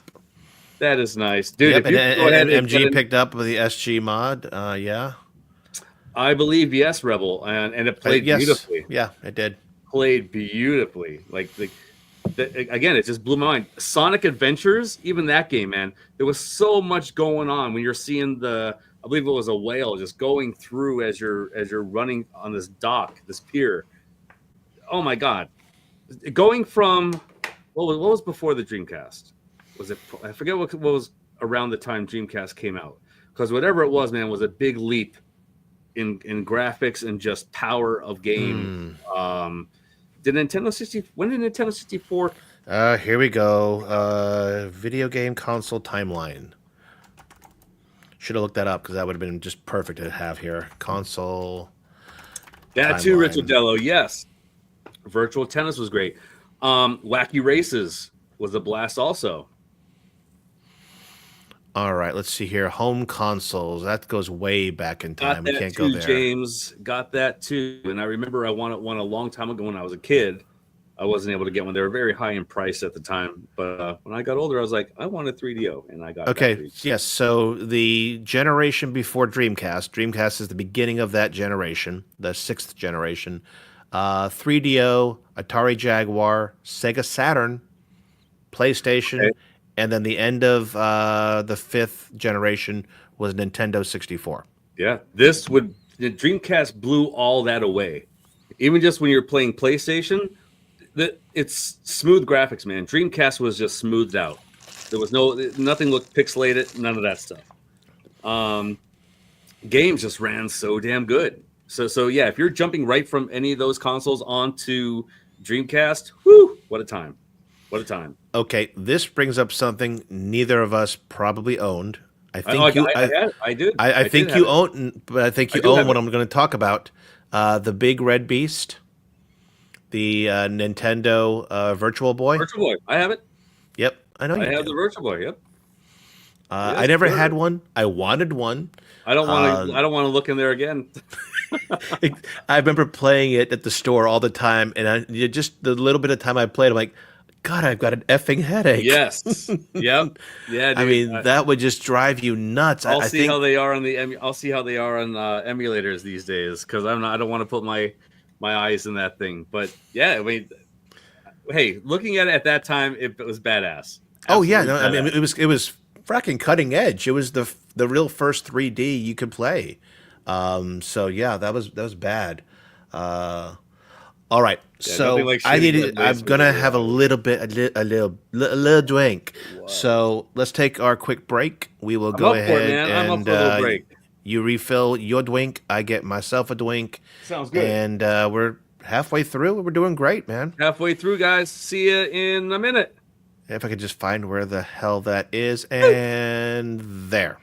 That is nice, dude. Yep, If you could go ahead and and get MG an, picked up the SG mod. Yeah. I believe yes, Rebel, and it played Yes. beautifully. Yeah, it did. Played beautifully. Like again, it just blew my mind. Sonic Adventures, even that game, man. There was so much going on when you're seeing I believe it was a whale just going through as you're running on this dock, this pier. Oh my god, going from what was before the Dreamcast? Was it? I forget what was around the time Dreamcast came out, because whatever it was, man, was a big leap in graphics and just power of game. Did Nintendo 60? When did Nintendo 64? Here we go. Video game console timeline. Should have looked that up because that would have been just perfect to have here. Console. That too, timeline. Richard Dello. Yes, Virtual Tennis was great. Wacky Races was a blast also. All right, let's see here. Home consoles. That goes way back in time. Got We that can't too, go there. James. Got that too. And I remember I wanted one a long time ago when I was a kid. I wasn't able to get one. They were very high in price at the time. But when I got older, I was like, I want a 3DO, and I got Okay, that. yes. So the generation before Dreamcast is the beginning of that generation, the 6th generation. 3DO, Atari Jaguar, Sega Saturn, PlayStation, Okay. and then the end of the 5th generation was Nintendo 64. Yeah, the Dreamcast blew all that away. Even just when you're playing PlayStation, it's smooth graphics, man. Dreamcast was just smoothed out. There was nothing looked pixelated, none of that stuff. Games just ran so damn good. So yeah, if you're jumping right from any of those consoles onto Dreamcast, whoo, what a time. What a time. Okay, this brings up something neither of us probably owned. I think I did. I think did you have it. own, but I think I you do own have what it. I'm going to talk about. The Big Red Beast, the Nintendo Virtual Boy. Virtual Boy. I have it. Yep, I know you I have do. the Virtual Boy. Yep. I Yes, never sir. had one. I wanted one. I don't want to. I don't want to look in there again. I remember playing it at the store all the time, and just the little bit of time I played, I'm like, God, I've got an effing headache. Yes. Yep. Yeah. Dude. I mean, that would just drive you nuts. I'll I see think how they are on I'll see how they are on emulators these days, because I don't want to put my eyes in that thing. But yeah, I mean, hey, looking at it at that time, it was badass. Oh yeah, Absolutely no, I mean badass. it was fracking cutting edge. It was the real first 3D you could play. So yeah, that was bad. All right, Yeah, so nothing like I shitty needed. red I'm lace gonna with have a little bit, a little drink. So let's take our quick break. We will I'm go up for it, ahead man. I'm up and for a little break. you refill your drink. I get myself a drink, Sounds good. and we're halfway through. We're doing great, man. Halfway through, guys. See you in a minute. If I could just find where the hell that is, and there.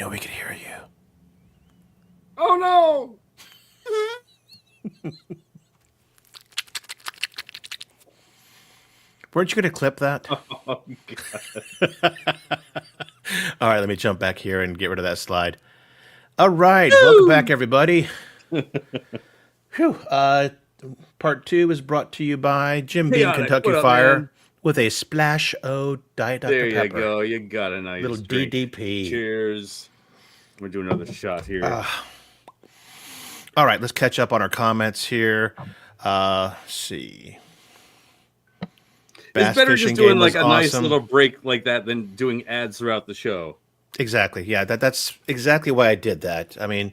know we can hear you. Oh no! Weren't you going to clip that? Oh, God. All right, let me jump back here and get rid of that slide. All right, welcome back, everybody. Whew. Part 2 is brought to you by Jim Beam Chaotic. Kentucky What up, Fire man? with a splash o Diet Dr. There Pepper. you go. You got a nice Little drink. DDP. Cheers. We're doing another shot here. All right, let's catch up on our comments here. Let's see. It's Bass better fishing just doing game like was a nice awesome. little break like that than doing ads throughout the show. Exactly. Yeah, that's exactly why I did that. I mean,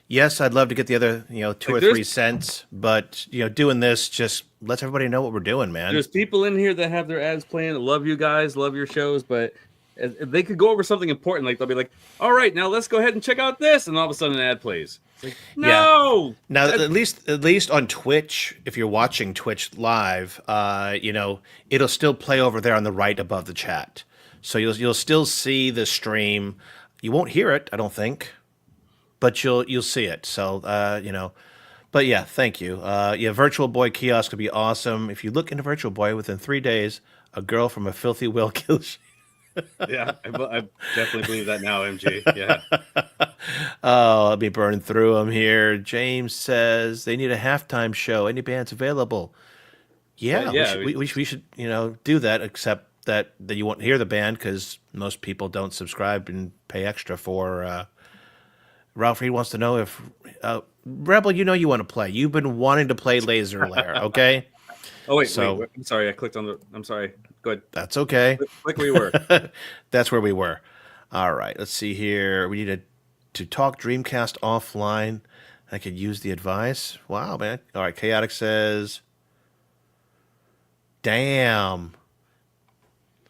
yes, I'd love to get the other, 2 Like, or 3 cents, but doing this just lets everybody know what we're doing, man. There's people in here that have their ads playing. Love you guys, love your shows, but if they could go over something important, like they'll be like, "All right, now let's go ahead and check out this," and all of a sudden an ad plays. It's like, no. Now, at least on Twitch, if you're watching Twitch live, it'll still play over there on the right above the chat. So you'll still see the stream. You won't hear it, I don't think, but you'll see it. So but yeah, thank you. Virtual Boy kiosk would be awesome. If you look into Virtual Boy within 3 days, a girl from a filthy will kills you. Yeah, I definitely believe that now, MG. Yeah. Oh, I'll be burning through them here. James says they need a halftime show. Any bands available? Yeah, we should do that. Except that you won't hear the band because most people don't subscribe and pay extra for. Ralph Reed wants to know if Rebel, you want to play. You've been wanting to play Laser Lair, okay? Oh wait, I'm sorry. I clicked on the. I'm sorry. Go ahead. That's okay. Click where you were. That's where we were. All right. Let's see here. We need to talk Dreamcast offline. I could use the advice. Wow, man. All right. Chaotic says, "Damn.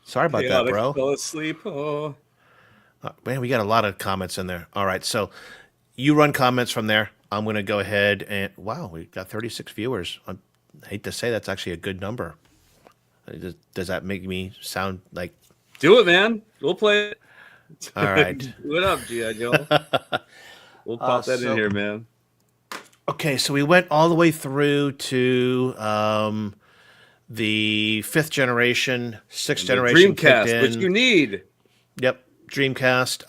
Sorry about that, bro. Fell asleep. Oh. Man, we got a lot of comments in there. All right. So you run comments from there. I'm going to go ahead and wow, we got 36 viewers. I hate to say that's actually a good number. Does that make me sound like? Do it, man. We'll play it. All right. What up, G.I. Joe? We'll pop that in here, man. Okay, so we went all the way through to the 5th generation, 6th generation Dreamcast, which you need. Yep, Dreamcast,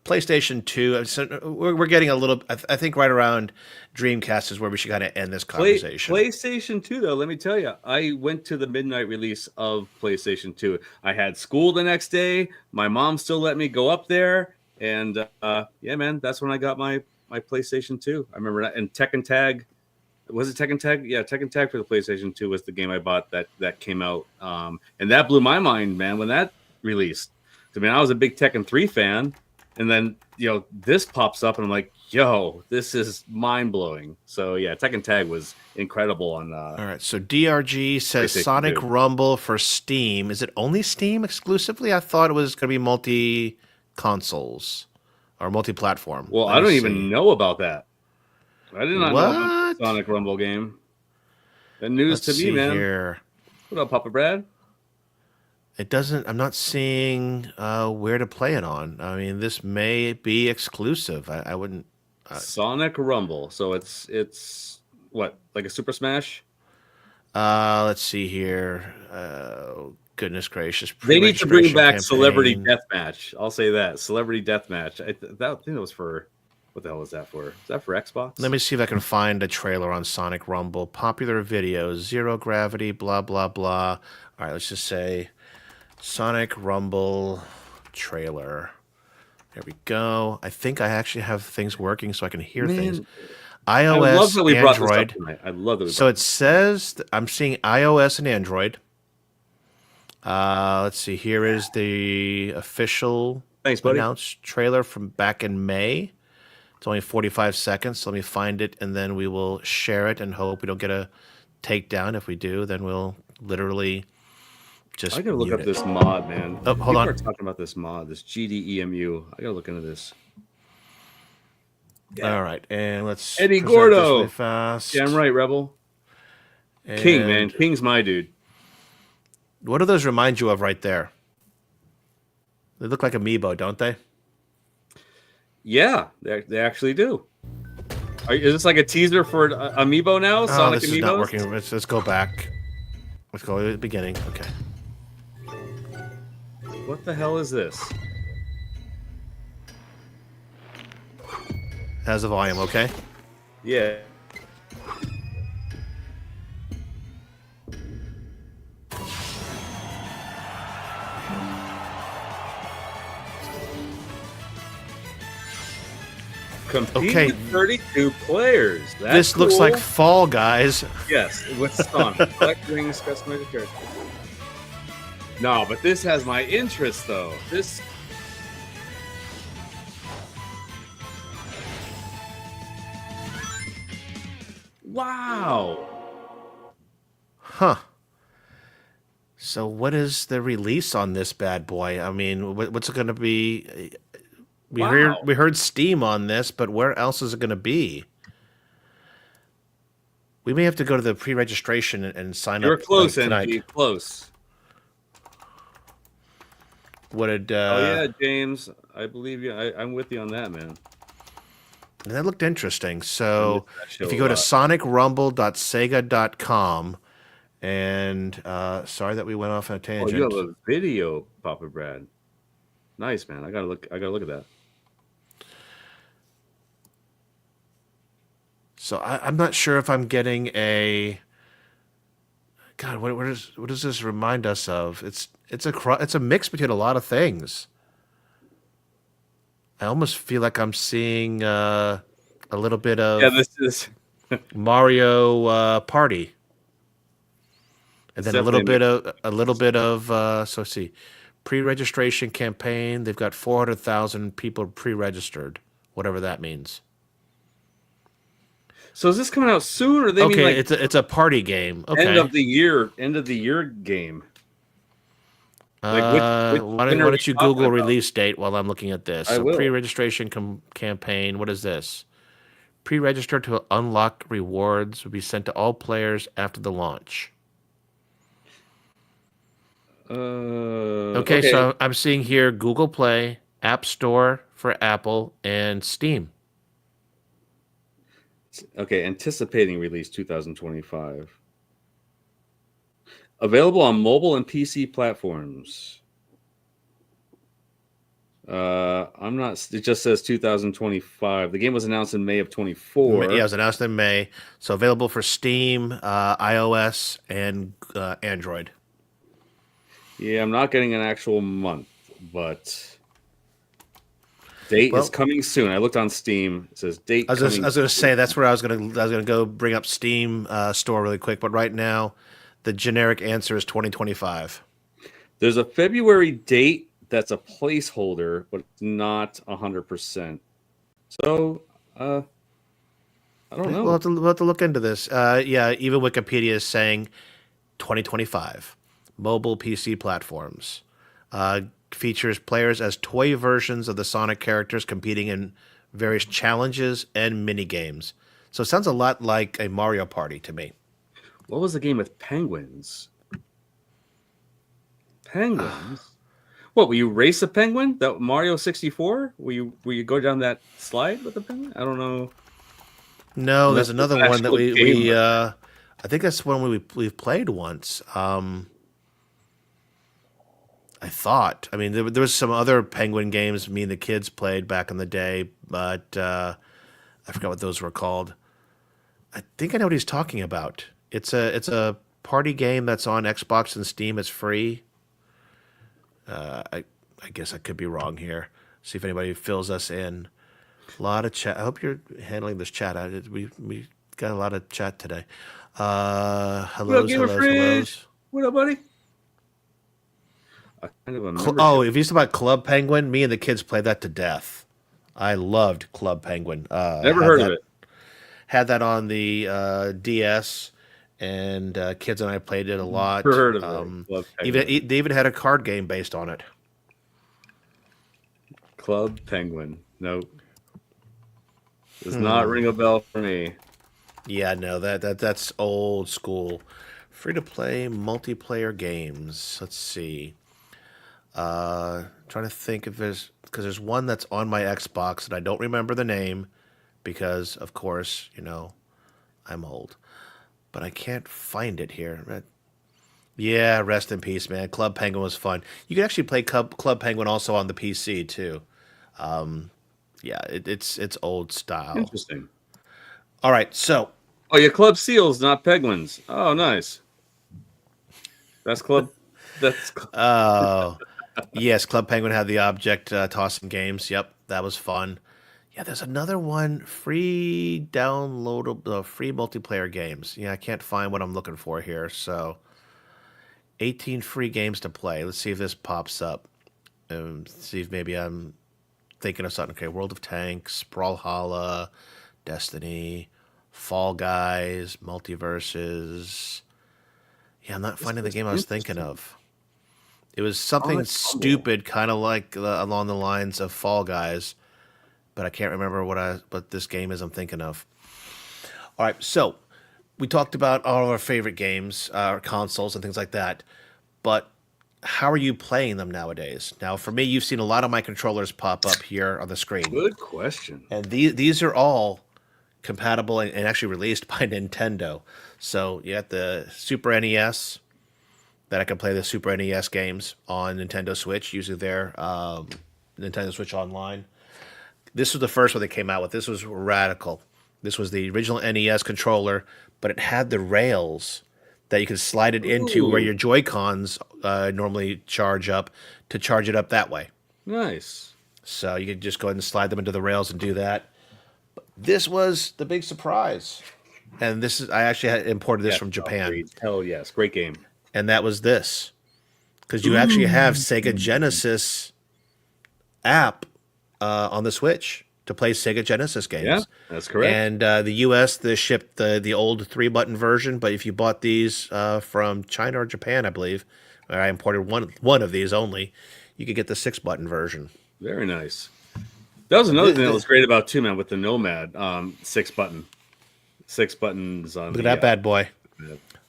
PlayStation 2. So we're getting a little. I think right around Dreamcast is where we should kind of end this conversation. PlayStation 2, though, let me tell you, I went to the midnight release of PlayStation 2. I had school the next day. My mom still let me go up there, and yeah, man, that's when I got my PlayStation 2. I remember that. And Tekken Tag, was it Tekken Tag? Yeah, Tekken Tag for the PlayStation 2 was the game I bought that came out, and that blew my mind, man, when that released. I mean, I was a big Tekken 3 fan, and then this pops up, and I'm like, yo, this is mind blowing. So yeah, Tekken Tag was incredible on. All right, so DRG says Sonic 2. Rumble for Steam. Is it only Steam exclusively? I thought it was going to be multi consoles or multi platform. Well, I don't even know about that. I did not know about the Sonic Rumble game. That news to me, man. Here. What up, Papa Brad? It doesn't. I'm not seeing where to play it on. I mean, this may be exclusive. I wouldn't. Sonic Rumble. So it's what, like a Super Smash? Let's see here. Goodness gracious! They need to bring back Celebrity Deathmatch. I'll say that Celebrity Deathmatch. I think that was for. What the hell is that for? Is that for Xbox? Let me see if I can find a trailer on Sonic Rumble. Popular videos, Zero Gravity, blah blah blah. All right, let's just say. Sonic Rumble trailer. There we go. I think I actually have things working so I can hear things. iOS, I love that we brought Android. This up tonight. I love that. So it says I'm seeing iOS and Android. Let's see. Here is the official announced trailer from back in May. It's only 45 seconds. So let me find it, and then we will share it and hope we don't get a takedown. If we do, then we'll literally. I gotta look up this mod, man. Oh, hold on. We're talking about this mod, this GDEMU. I gotta look into this. Yeah. All right, and let's Eddie Gordo. This really fast. Yeah, I'm right, Rebel. And King, man, King's my dude. What do those remind you of right there? They look like Amiibo, don't they? Yeah, they actually do. Is this like a teaser for Amiibo now? Oh, Sonic this Amiibos? is not working. Let's go back. Let's go to the beginning. Okay. What the hell is this? How's the volume? Okay. Yeah. Compete Okay. with 32 players. That's This looks cool. like Fall Guys. Yes, with Sonic. Collect rings, customized characters. No, but this has my interest though. This. Wow. Huh. So what is the release on this bad boy? I mean, what's it going to be? We heard Steam on this, but where else is it going to be? We may have to go to the pre-registration and sign You're up close, tonight. NG. Close. What did? Oh yeah, James. I believe you. I'm with you on that, man. That looked interesting. So if you go to lot. sonicrumble.sega.com, and sorry that we went off on a Oh, tangent. you have a video, Papa Brad. Nice, man. I gotta look at that. So I'm not sure if I'm getting a. God, what does this remind us of? It's a mix between a lot of things. I almost feel like I'm seeing a little bit of This is Mario Party, and then a little definitely bit of so let's see, pre-registration campaign. They've got 400,000 people pre-registered, whatever that means. So is this coming out soon, or they mean like it's a party game? Okay, end of the year game? Like why don't you Google about? release date while I'm looking at this? I will. Pre-registration campaign. What is this? Pre-register to unlock rewards will be sent to all players after the launch. Okay, so I'm seeing here Google Play, App Store for Apple, and Steam. Okay, anticipating release 2025. Available on mobile and PC platforms. I'm not. It just says 2025. The game was announced in May of 24. Yeah, it was announced in May. So available for Steam, iOS, and Android. Yeah, I'm not getting an actual month, but date is coming soon. I looked on Steam. It says date. I was going to say that's where I was going to go bring up Steam store really quick. But right now, the generic answer is 2025. There's a February date that's a placeholder, but it's not 100%. So, I don't know. We'll have to look into this. Yeah, even Wikipedia is saying 2025. Mobile PC platforms. Features players as toy versions of the Sonic characters competing in various challenges and mini games. So it sounds a lot like a Mario Party to me. What was the game with penguins? Penguins? What, will you race a penguin? That Mario 64? Will you go down that slide with the penguin? I don't know. No, there's another one that we I think that's one we've played once. I thought. I mean, there was some other penguin games me and the kids played back in the day, but I forgot what those were called. I think I know what he's talking about. It's a party game that's on Xbox and Steam. It's free. I guess I could be wrong here. See if anybody fills us in. A lot of chat. I hope you're handling this chat. We got a lot of chat today. Hellos. What up, buddy? If you're talking about Club Penguin, me and the kids played that to death. I loved Club Penguin. Never heard of it. Had that on the DS, and kids and I played it a lot. Never heard of it. They even had a card game based on it. Club Penguin. Nope. Does not ring a bell for me. Yeah, no, that's old school. Free to play multiplayer games. Let's see. Trying to think if because there's one that's on my Xbox and I don't remember the name because, of course, I'm old, but I can't find it here. Yeah, rest in peace, man. Club Penguin was fun. You can actually play Club Penguin also on the PC too. Yeah, it's old style. Interesting. All right, so Oh, your club seals, not penguins. Oh, nice. That's club. That's yes, Club Penguin had the object tossing games. Yep, that was fun. Yeah, there's another one, free downloadable, free multiplayer games. Yeah, I can't find what I'm looking for here. So, 18 free games to play. Let's see if this pops up. See if maybe I'm thinking of something. Okay, World of Tanks, Brawlhalla, Destiny, Fall Guys, Multiverses. Yeah, I'm not finding the game I was thinking of. It was something stupid, kind of like along the lines of Fall Guys, but I can't remember what this game is I'm thinking of. All right, so we talked about all of our favorite games, our consoles and things like that, but how are you playing them nowadays? Now, for me, you've seen a lot of my controllers pop up here on the screen. Good question. And these are all compatible and actually released by Nintendo. So you got the Super NES, that I can play the Super NES games on Nintendo Switch using their Nintendo Switch Online. This was the first one they came out with. This was radical. This was the original NES controller, but it had the rails that you could slide it into where your Joy-Cons normally charge up to charge it up that way. Nice. So you could just go ahead and slide them into the rails and do that. But this was the big surprise. And I actually had imported this from Japan. Great. Hell yes. Great game. And that was this. Because you actually have Sega Genesis app on the Switch to play Sega Genesis games. Yeah, that's correct. And the US, they shipped the old 3-button version, but if you bought these from China or Japan, I believe, or I imported one of these only, you could get the 6-button version. Very nice. That was another thing that was great about too, man, with the Nomad 6-button. 6 buttons on Look at that bad boy.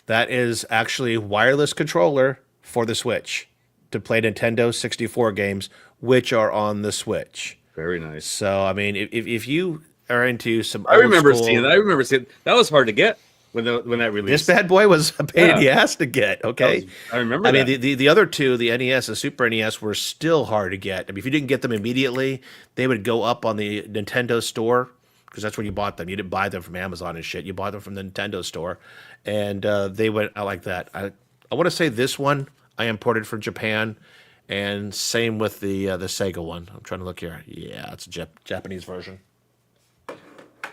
That is actually wireless controller for the Switch to play Nintendo 64 games, which are on the Switch. Very nice. So, I mean, if you are into some I remember seeing that was hard to get when that released. This bad boy was a pain in the ass to get, okay? I remember that. I mean, the other two, the NES and Super NES, were still hard to get. I mean, if you didn't get them immediately, they would go up on the Nintendo store, because that's where you bought them. You didn't buy them from Amazon and shit. You bought them from the Nintendo store. And they went out like that. I want to say this one I imported from Japan, and same with the Sega one. I'm trying to look here. Yeah, it's a Japanese version.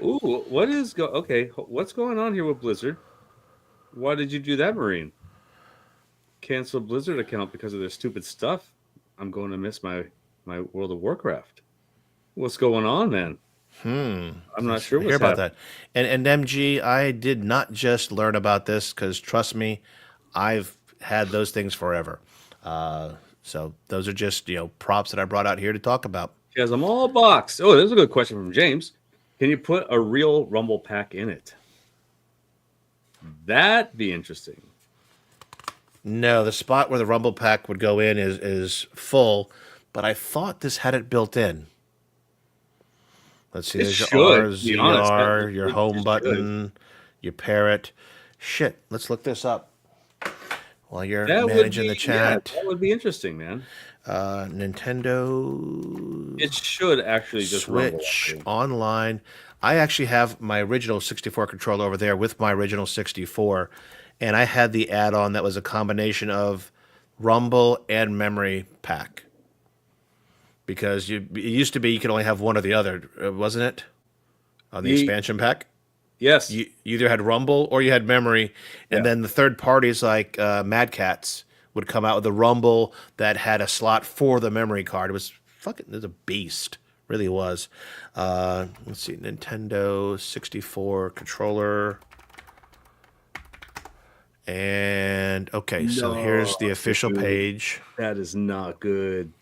Ooh, what's going on here with Blizzard? Why did you do that, Marine? Cancel Blizzard account because of their stupid stuff. I'm going to miss my World of Warcraft. What's going on, man? I'm not sure what's about that. And MG, I did not just learn about this because, trust me, I've had those things forever. So those are just props that I brought out here to talk about. She has them all boxed. Oh, there's a good question from James. Can you put a real Rumble Pack in it? That'd be interesting. No, the spot where the Rumble Pack would go in is full, but I thought this had it built in. Let's see, there's your RZR, your home button, your parrot. Shit, let's look this up while you're managing the chat. Yeah, that would be interesting, man. Nintendo. It should actually just Switch online. I actually have my original 64 controller over there with my original 64, and I had the add-on that was a combination of Rumble and Memory Pack. Because it used to be you could only have one or the other, wasn't it? On the expansion pack? Yes. You either had Rumble or you had Memory. And then the third parties like Mad Catz would come out with a Rumble that had a slot for the memory card. It was a beast. Really was. Let's see. Nintendo 64 controller. And, okay, so here's the official page. That is not good.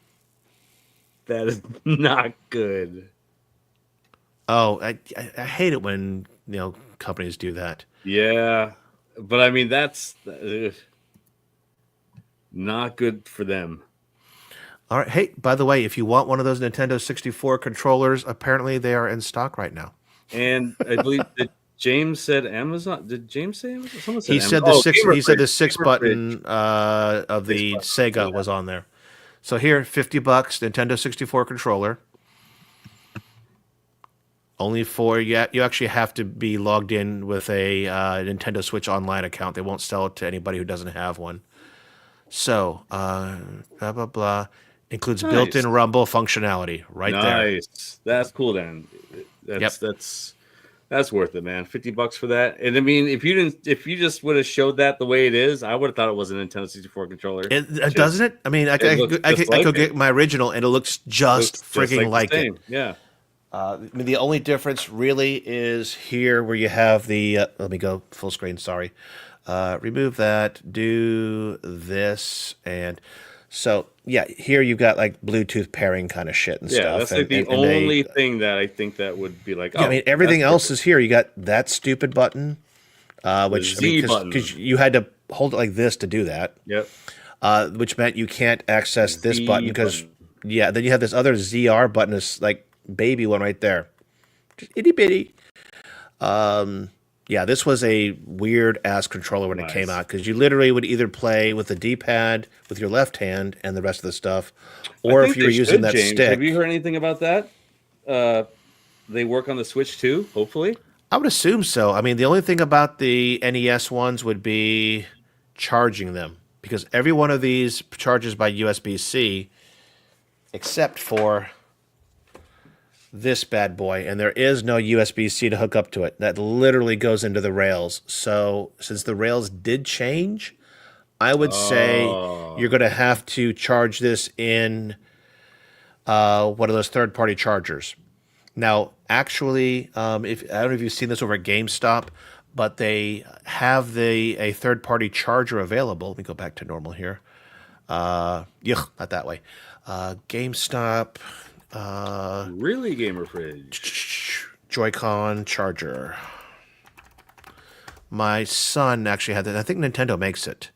That is not good. Oh, I hate it when companies do that. Yeah, but I mean that's not good for them. All right. Hey, by the way, if you want one of those Nintendo 64 controllers, apparently they are in stock right now. And I believe that James said Amazon. Did James say Amazon? Someone said He Amazon. said the Oh, six. Gamer He said Fridge. the six Gamer Fridge. button of the Sega was on there. So here, $50, Nintendo 64 controller. Only for you actually have to be logged in with a Nintendo Switch Online account. They won't sell it to anybody who doesn't have one. So, blah blah blah. Includes Nice. built-in rumble functionality right there. Nice. That's cool then. Yep. That's worth it, man. $50 for that. And I mean, if you just would have showed that the way it is, I would have thought it was a Nintendo 64 controller. Doesn't it? I mean, I could go get my original, and it looks just freaking like it. Yeah. I mean, the only difference really is here where you have the. Let me go full screen. Sorry. Remove that. Do this, and so yeah, here you've got like Bluetooth pairing kind of shit and stuff. Yeah, that's like the only thing that I think that would be like. Yeah, I mean, everything else is here. You got that stupid button, which because you had to hold it like this to do that. Yep. Which meant you can't access this button because then you have this other ZR button, this like baby one right there, just itty bitty. Yeah, this was a weird ass controller when it came out because you literally would either play with the D-pad with your left hand and the rest of the stuff, or if you were using that stick. Have you heard anything about that? They work on the Switch too, hopefully. I would assume so. I mean, the only thing about the NES ones would be charging them because every one of these charges by USB-C, except for this bad boy, and there is no USB-C to hook up to it. That literally goes into the rails. So since the rails did change, I would say you're going to have to charge this in one of those third-party chargers. Now, actually, I don't know if you've seen this over at GameStop, but they have a third-party charger available. Let me go back to normal here. Not that way. GameStop. Really, Gamer Fridge. Joy-Con charger. My son actually had that. I think Nintendo makes it.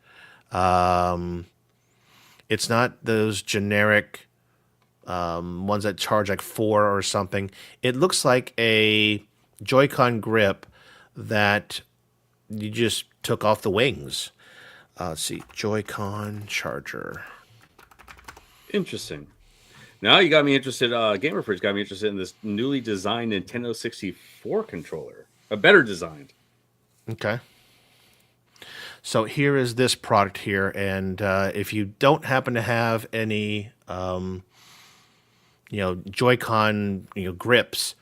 It's not those generic ones that charge like 4 or something. It looks like a Joy-Con grip that you just took off the wings. Let's see. Joy-Con charger. Interesting. Now you got me interested. Gamer Fridge got me interested in this newly designed Nintendo 64 controller. A better designed. Okay. So here is this product here, and if you don't happen to have any, Joy-Con, grips,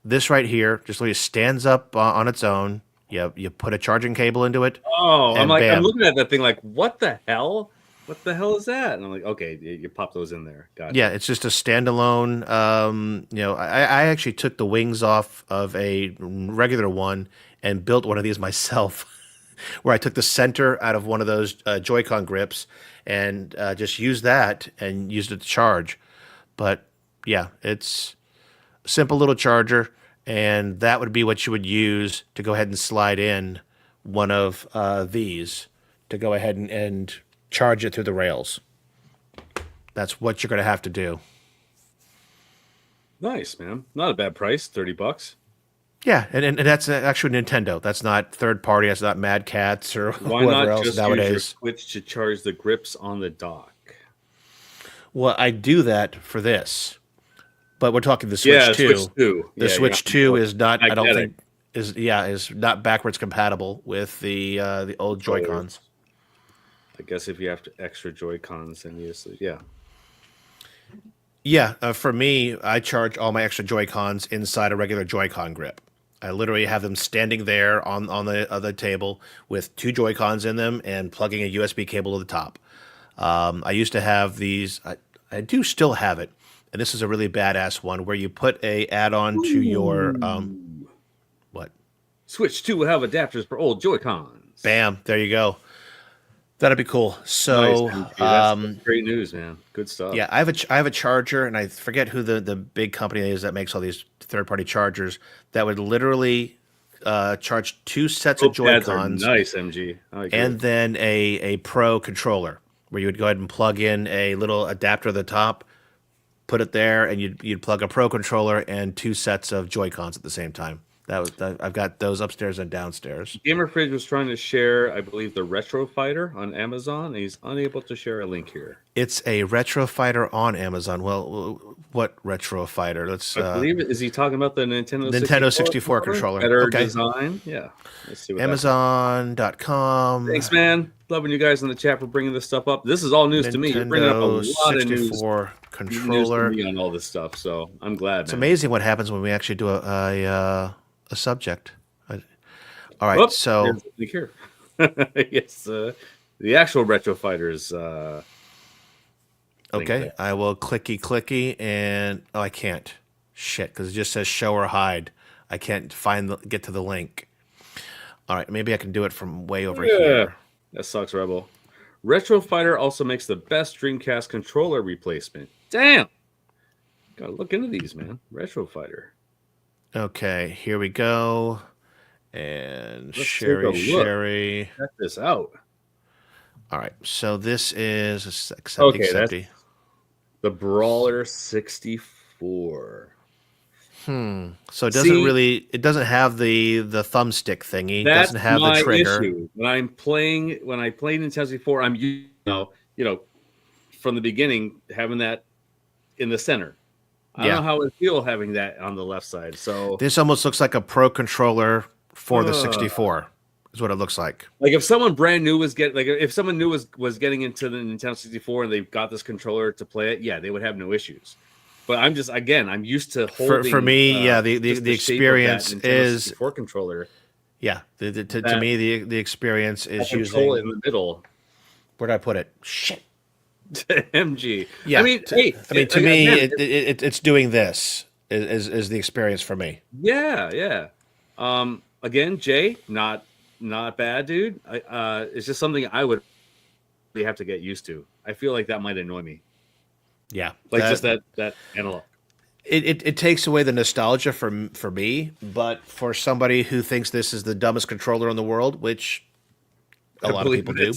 this right here just really stands up on its own. You put a charging cable into it. Oh, I'm looking at that thing like, what the hell? What the hell is that? And I'm like, okay, you pop those in there. Gotcha. Yeah, it's just a standalone. I actually took the wings off of a regular one and built one of these myself, where I took the center out of one of those Joy-Con grips and just used that and used it to charge. But yeah, it's a simple little charger, and that would be what you would use to go ahead and slide in one of these to go ahead and charge it through the rails. That's what you're going to have to do. Nice, man. Not a bad price, $30. Yeah, and that's actually Nintendo. That's not third party. That's not Mad Cats or whoever else nowadays. Use your Switch to charge the grips on the dock? Well, I do that for this, but we're talking the Switch 2. Switch 2. The Switch 2 is not. I don't think is not backwards compatible with the old Joy-Cons. I guess if you have extra Joy-Cons, then yeah. Yeah, for me, I charge all my extra Joy-Cons inside a regular Joy-Con grip. I literally have them standing there on the other table with 2 Joy-Cons in them and plugging a USB cable to the top. I used to have these. I do still have it, and this is a really badass one where you put a add-on to your what? Switch 2 will have adapters for old Joy-Cons. Bam! There you go. That'd be cool. So, nice, that's great news, man. Good stuff. Yeah, I have a charger, and I forget who the big company is that makes all these third-party chargers that would literally charge 2 sets of Joy-Cons. Nice, MG. And then a Pro controller, where you would go ahead and plug in a little adapter at the top, put it there, and you'd plug a Pro controller and 2 sets of Joy-Cons at the same time. I've got those upstairs and downstairs. Gamer Fridge was trying to share, I believe, the Retro Fighter on Amazon, and he's unable to share a link here. It's a Retro Fighter on Amazon. Well, what Retro Fighter? Let's. I believe is he talking about the Nintendo 64 controller? Better design, yeah. Let's see what Amazon.com. Thanks, man. Loving you guys in the chat for bringing this stuff up. This is all news to me. You're bringing up a lot of news controller news to me on all this stuff, so I'm glad. It's amazing what happens when we actually do a subject. All right, so here. Yes, the actual Retro Fighters. Okay, I will clicky, and I can't. Shit, because it just says show or hide. I can't get to the link. All right, maybe I can do it from way over here. That sucks, Rebel. Retro Fighter also makes the best Dreamcast controller replacement. Damn. Gotta look into these, man. Retro Fighter. Okay, here we go. And Let's Sherry. Check this out. All right, so this is that's the Brawler 64. So it doesn't it doesn't have the thumbstick thingy. It doesn't have the trigger. Issue. When I played Nintendo 64, I'm you know from the beginning having that in the center. I don't know how it feels having that on the left side. So this almost looks like a Pro controller for the 64. Is what it looks like. Like if someone brand new was if someone new was getting into the Nintendo 64 and they got this controller to play it, yeah, they would have no issues. But I'm used to holding. For me, the experience is 64 controller. Yeah, to me the experience is using control in the middle. Where did I put it? Shit. MG. Yeah. To me, it's doing this is the experience for me. Yeah. Again, Jay, not bad, dude. It's just something I would really have to get used to. I feel like that might annoy me. Yeah, just that analog. It takes away the nostalgia for me, but for somebody who thinks this is the dumbest controller in the world, which a lot of people do,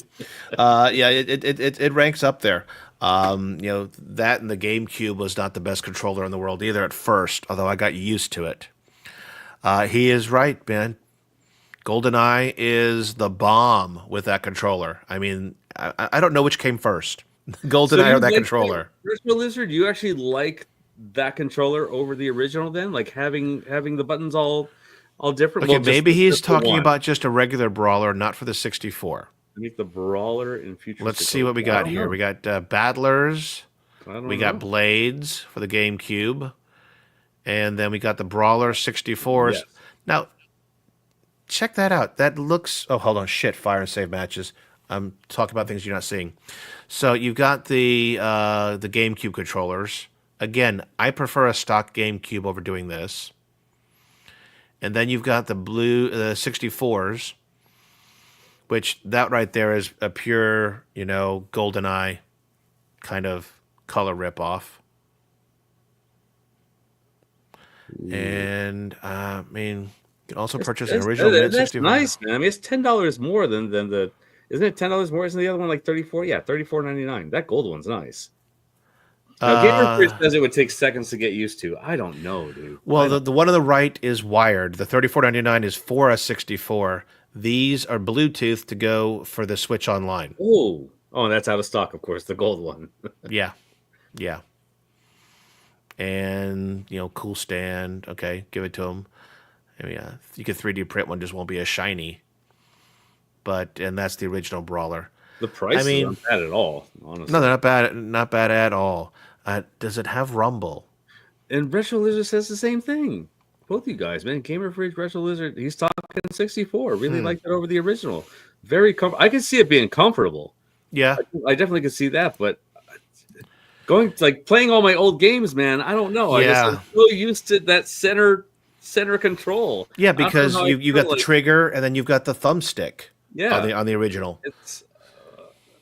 it ranks up there. That and the GameCube was not the best controller in the world either at first, although I got used to it. He is right, man. GoldenEye is the bomb with that controller. I mean, I don't know which came first, GoldenEye or that controller. Virtual Lizard, do you actually like that controller over the original then? Like having the buttons all different? Okay, maybe he's talking about just a regular Brawler, not for the 64. I think the Brawler in future. Let's see what we got here. We got Battlers. We got Blades for the GameCube. And then we got the Brawler 64s. Yes. Now, check that out. That looks... Oh, hold on. Shit. Fire and save matches. I'm talking about things you're not seeing. So you've got the GameCube controllers. Again, I prefer a stock GameCube over doing this. And then you've got the blue 64s, which that right there is a pure, GoldenEye kind of color ripoff. And you can also purchase an original Mid 64. That's nice, man. I mean, it's $10 more than the. Isn't it $10 more? Isn't the other one like $34? Yeah, $34.99. That gold one's nice. Now, Gamer says it would take seconds to get used to. I don't know, dude. Well, the one on the right is wired. The $34.99 is for a 64. These are Bluetooth to go for the Switch Online. Oh, and that's out of stock, of course. The gold one. Yeah. And cool stand. Okay, give it to them. I mean, you could 3D print one, just won't be as shiny. And that's the original Brawler. The price is not bad at all, honestly. No, they're not bad at all. Does it have Rumble? And Retro Lizard says the same thing. Both of you guys, man. Gamer Fridge, Retro Lizard, he's talking 64. Really like that over the original. Very comfortable. I can see it being comfortable. Yeah. I definitely could see that, but playing all my old games, man, I don't know. Yeah. I'm so used to that center control. Yeah, because you got the trigger and then you've got the thumbstick. Yeah. On the original. It's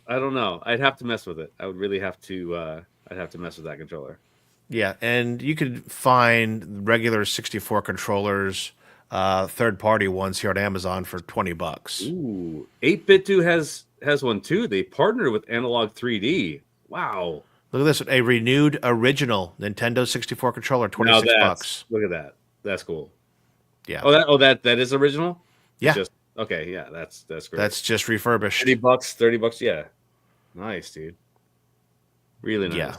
I don't know. I'd have to mess with it. I would really have to I'd have to mess with that controller. Yeah, and you could find regular 64 controllers, third-party ones here at Amazon for $20. Ooh, 8BitDo has has one too. They partnered with Analog 3D. Wow. Look at this, a renewed original Nintendo 64 controller, Now $26. look at that. That's cool. Yeah. That is original? Yeah. It's just okay, yeah, that's great. That's just refurbished. $30, yeah. Nice, dude. Really nice. Yeah.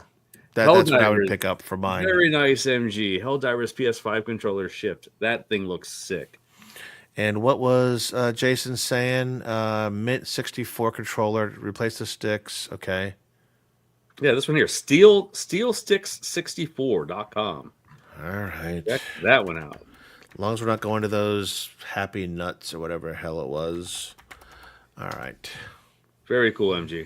That's what I would pick up for mine. Very nice, MG. Helldivers PS5 controller shipped. That thing looks sick. And what was Jason saying? Mint 64 controller, replace the sticks. Okay. Yeah, this one here, steelsticks64.com. All right. Check that one out. As long as we're not going to those Happy Nuts or whatever the hell it was. All right. Very cool, MG.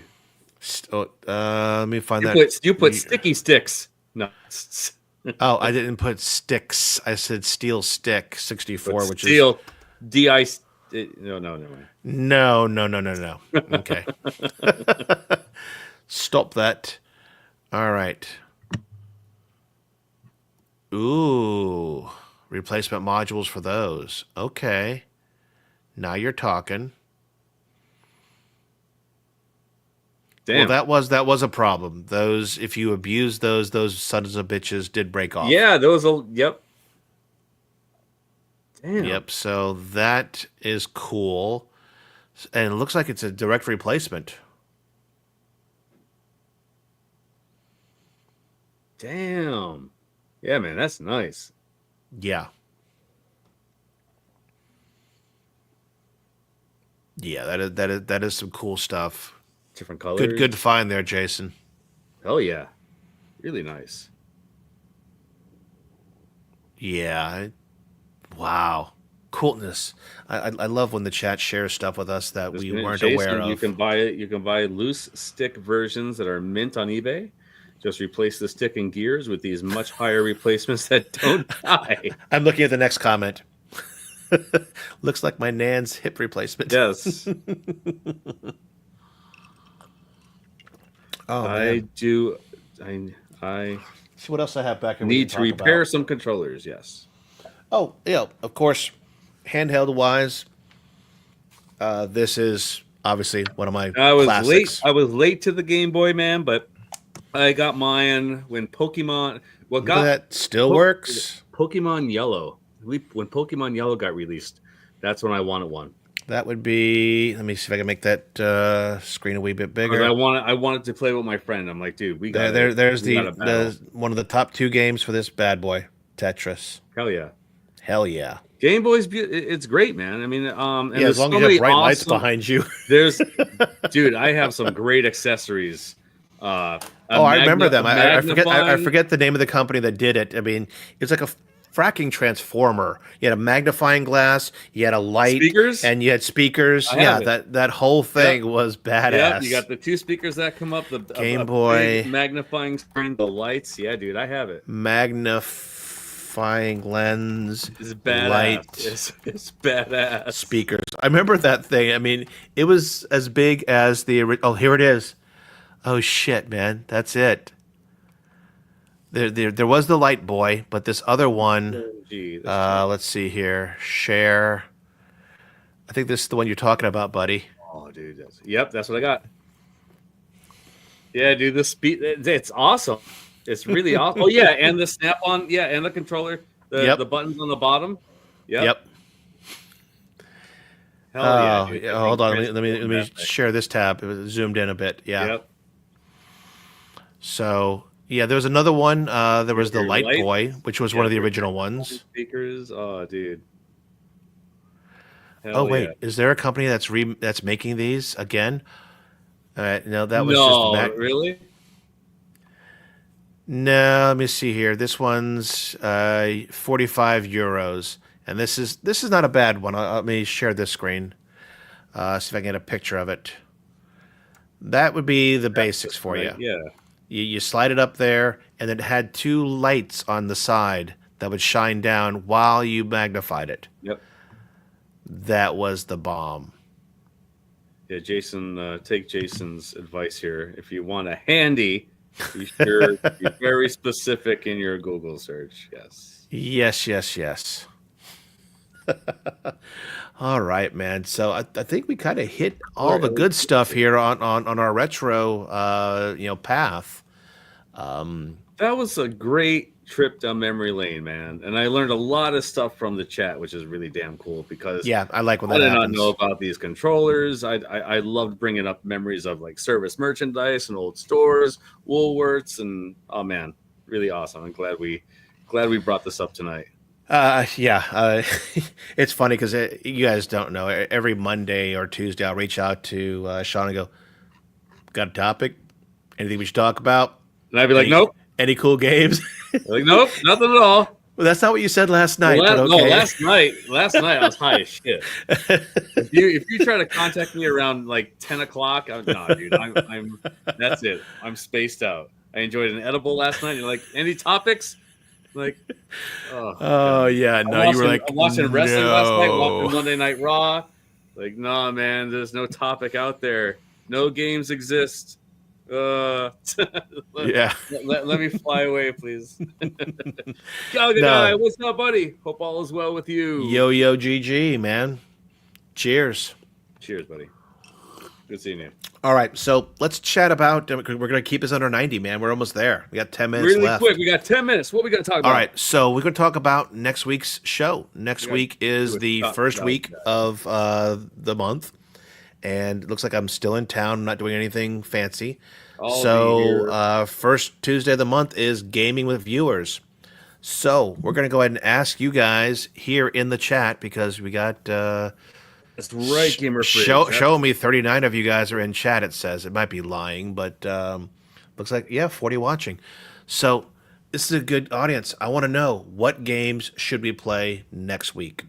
Let me find that. You put sticky sticks nuts. Oh, I didn't put sticks. I said Steel Stick 64, which Steel DI. No, never mind. No. Okay. Stop that. All right. Ooh, replacement modules for those. Okay. Now you're talking. Damn. Well, that was a problem. Those, if you abuse those sons of bitches did break off. Yeah, yep. Damn. Yep. So that is cool, and it looks like it's a direct replacement. Damn. Yeah, man, that's nice. Yeah. Yeah, that is some cool stuff. Different colors. Good find there, Jason. Hell yeah. Really nice. Yeah. Wow. Coolness. I love when the chat shares stuff with us that we weren't aware of. You can buy loose stick versions that are mint on eBay. Just replace the stick and gears with these much higher replacements that don't die. I'm looking at the next comment. Looks like my Nan's hip replacement. Yes. Oh, I see what else I have back here. Need to repair some controllers, yes. Oh, yeah, of course. Handheld wise, this is obviously one of my classics. I was late to the Game Boy, man, but I got mine when Pokemon. That still works. Pokemon Yellow. When Pokemon Yellow got released, that's when I wanted one. That would be. Let me see if I can make that screen a wee bit bigger. I wanted to play with my friend. I'm like, dude, there's the one of the top 2 games for this bad boy, Tetris. Hell yeah. Game Boy's it's great, man. I mean, and as long as you have bright lights behind you. Dude, I have some great accessories. I remember them. I forget the name of the company that did it. I mean, it's like a fracking transformer. You had a magnifying glass, you had a light, and you had speakers. That whole thing was badass. Yeah, you got the 2 speakers that come up, the Game Boy magnifying screen, the lights. Yeah, dude, I have it. Magnifying lens, it's badass. Light, it's badass. Speakers. I remember that thing. I mean, it was as big as the. Oh, here it is. Oh shit, man, that's it. There was the Light Boy, but this other one. Let's see here. Share. I think this is the one you're talking about, buddy. Oh, dude. That's what I got. Yeah, dude. The speed. It's awesome. It's really awesome. Oh yeah, and the snap-on. Yeah, and the controller. The buttons on the bottom. Yep. Hell yeah. Dude. Hold on. Let me share this tab. It was zoomed in a bit. Yeah. Yep. So. Yeah, there was another one. There was the Light Boy, which was one of the original ones. Speakers, oh, dude. Wait, is there a company that's making these again? All right, no, that was just really. No, let me see here. This one's 45 euros, and this is not a bad one. Let me share this screen. See if I can get a picture of it. That would be the basics for you. Yeah. You slide it up there, and it had 2 lights on the side that would shine down while you magnified it. Yep. That was the bomb. Yeah, Jason, take Jason's advice here. If you want a handy, be sure to be very specific in your Google search. Yes. Yes. All right, man. So I think we kind of hit all the good stuff here on our retro path. That was a great trip down memory lane, man. And I learned a lot of stuff from the chat, which is really damn cool because Yeah, I like when I that did not happens. know about these controllers. I loved bringing up memories of like service merchandise and old stores, Woolworths, and oh man, really awesome. I'm glad we brought this up tonight. Yeah, it's funny because you guys don't know. Every Monday or Tuesday, I'll reach out to Sean and go, "Got a topic? Anything we should talk about? And I'd be like, Any nope. any cool games?" Like, nope, nothing at all. Well, that's not what you said last night. But No, okay. last night I was high as shit. If you try to contact me around like 10 o'clock, no, dude, I'm that's it. I'm spaced out. I enjoyed an edible last night. You're like, any topics? Like, oh, Oh God. yeah, no, you were like, I'm watching wrestling last night, watching no. Monday Night Raw. Like, nah, man, there's no topic out there. No games exist. Let, Yeah, let me fly away, please. Gallagher no. guy, what's up, buddy? Hope all is well with you. Yo GG, man. Cheers. Cheers, buddy. Good seeing you. All right, so let's chat about. We're going to keep us under 90, man. We're almost there. We got 10 minutes Really left. quick, we got 10 minutes. What we got to talk about? All right, so we're going to talk about next week's show. Next week is the first week of the month, and it looks like I'm still in town. I'm not doing anything fancy. So first Tuesday of the month is Gaming with Viewers. So we're going to go ahead and ask you guys here in the chat because we got That's right, Gamer Fridge. show me 39 of you guys are in chat, it says. It might be lying, but looks like, 40 watching. So this is a good audience. I want to know, what games should we play next week?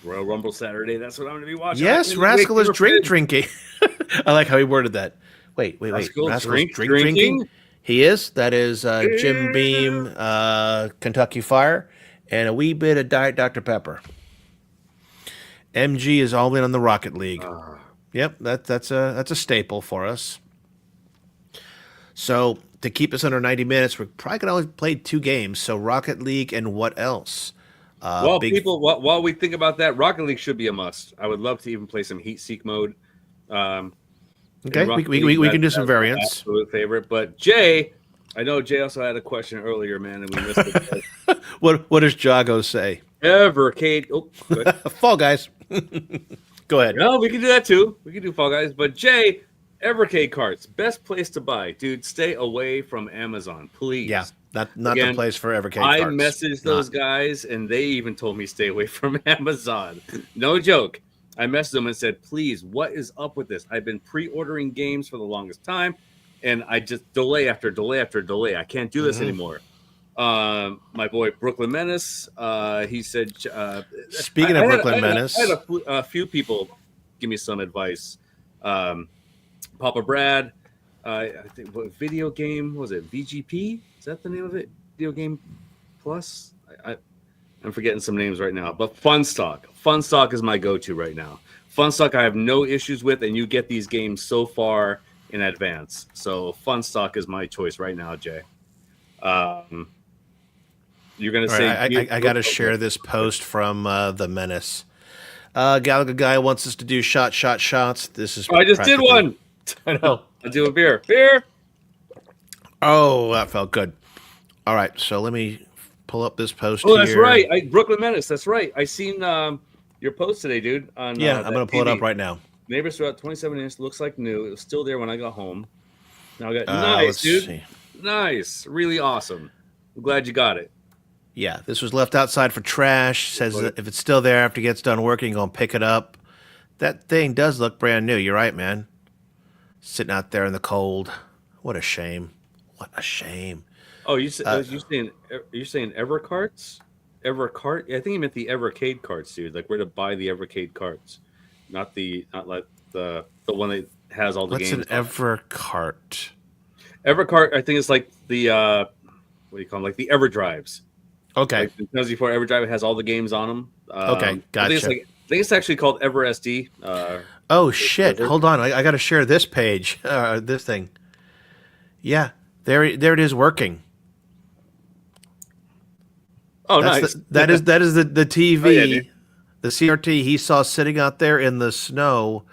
Royal Rumble Saturday. That's what I'm going to be watching. Yes, Rascal is drinking. I like how he worded that. Wait. Rascal's drinking? He is. That is Jim Beam, Kentucky Fire, and a wee bit of Diet Dr. Pepper. MG is all in on the Rocket League. Yep, that's a staple for us. So to keep us under 90 minutes, we're probably gonna only play 2 games. So Rocket League and what else? Well, people, while we think about that, Rocket League should be a must. I would love to even play some Heat Seek mode. Okay, we can do some variants. Absolute favorite, but Jay, I know Jay also had a question earlier, man, and we missed it. What does Jago say? Evercade. Oh, good. Fall Guys. Go ahead. No, we can do that too. We can do Fall Guys. But Jay, Evercade carts, best place to buy. Dude, stay away from Amazon, please. Yeah, not the place for Evercade I carts. messaged those guys, and they even told me stay away from Amazon. No joke. I messaged them and said, please, what is up with this? I've been pre-ordering games for the longest time, and I just delay after delay after delay. I can't do this anymore. My boy Brooklyn Menace, he said. Speaking of Brooklyn Menace, I had a few people give me some advice. Papa Brad, I think what video game was it? VGP? Is that the name of it? Video Game Plus? I'm forgetting some names right now, but Funstock. Funstock is my go-to right now. Funstock I have no issues with, and you get these games so far in advance. So Funstock is my choice right now, Jay. You're going to say... I got to share this post from the Menace. Gallagher guy wants us to do shots. This is... I just did one. I know. I'll do a beer. Beer! Oh, that felt good. All right, so let me pull up this post here. Oh, that's right. Brooklyn Menace, that's right. I seen your post today, dude. I'm going to pull it up right now. Neighbors throughout 27 inches, looks like new. It was still there when I got home. Now I got nice, dude. See. Nice. Really awesome. I'm glad you got it. Yeah, this was left outside for trash. Says that if it's still there after it gets done working, going to pick it up. That thing does look brand new. You're right, man. Sitting out there in the cold. What a shame. What a shame. Oh, you're saying Evercarts? Evercart? I think you meant the Evercade carts, dude. Like where to buy the Evercade carts, not like the one that has all the games. What's an Evercart? Evercart, I think it's like the what do you call them? Like the EverDrives. Okay. Like the 2004 EverDrive has all the games on them. Okay, gotcha. I think it's actually called EverSD. Oh shit! Hold on, I got to share this page. This thing. Yeah, there it is working. Oh, nice. That is the TV. The CRT he saw sitting out there in the snow,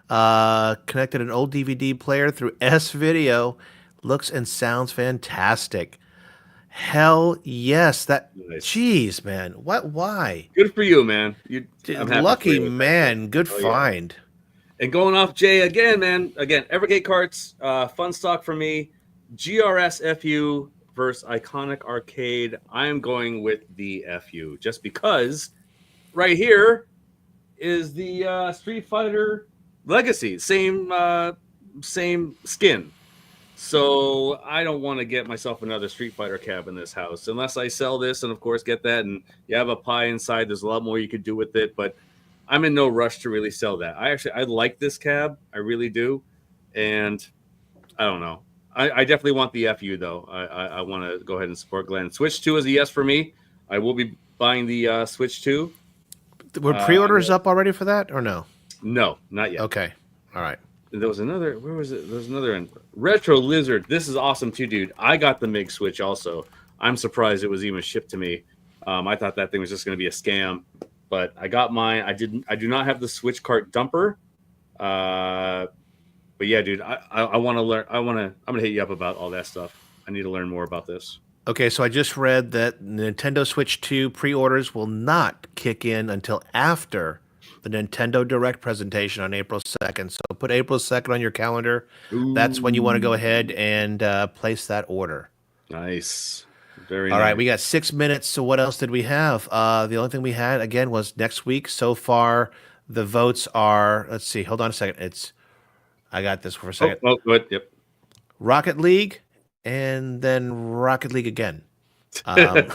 connected an old DVD player through S Video. Looks and sounds fantastic. Hell yes. Nice. Jeez, man. What? Why? Good for you, man. I'm happy for Lucky you with that. man. Good Oh, yeah. find. And going off Jay again, man. Again, Evergate carts, fun stock for me. GRS FU versus Iconic Arcade. I am going with the FU just because right here is the Street Fighter Legacy, same skin. So I don't want to get myself another Street Fighter cab in this house unless I sell this and of course get that and you have a pie inside. There's a lot more you could do with it, but I'm in no rush to really sell that. I like this cab. I really do. And I don't know. I definitely want the FU though. I want to go ahead and support Glenn. Switch 2 is a yes for me. I will be buying the Switch 2. Were pre-orders up already for that or no? No, not yet. Okay. All right. There was another. Where was it? There was another one. Retro Lizard. This is awesome too, dude. I got the MiG Switch also. I'm surprised it was even shipped to me. I thought that thing was just going to be a scam, but I got mine. I do not have the Switch cart dumper. But yeah, dude, I want to learn. I'm gonna hit you up about all that stuff. I need to learn more about this. Okay, so I just read that Nintendo Switch 2 pre-orders will not kick in until after the Nintendo Direct presentation on April 2nd. So put April 2nd on your calendar. Ooh. That's when you want to go ahead and place that order. Nice. Very All nice. right, we got 6 minutes. So what else did we have? The only thing we had, again, was next week. So far, the votes are, let's see, hold on a second. I got this for a second. Oh, good. Yep. Rocket League and then Rocket League again. Yeah,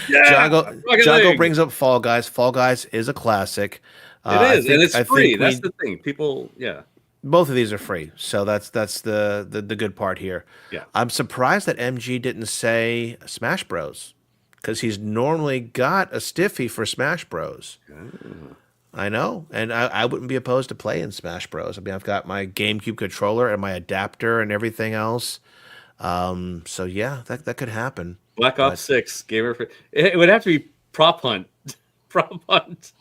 Jago brings up Fall Guys. Fall Guys is a classic. It is, and it's free. That's the thing. People, yeah. Both of these are free, so that's the good part here. Yeah. I'm surprised that MG didn't say Smash Bros. Because he's normally got a stiffy for Smash Bros. Oh. I know, and I wouldn't be opposed to playing Smash Bros. I mean, I've got my GameCube controller and my adapter and everything else. So yeah, that could happen. Black Ops 6 gamer. It would have to be Prop Hunt. Prop Hunt.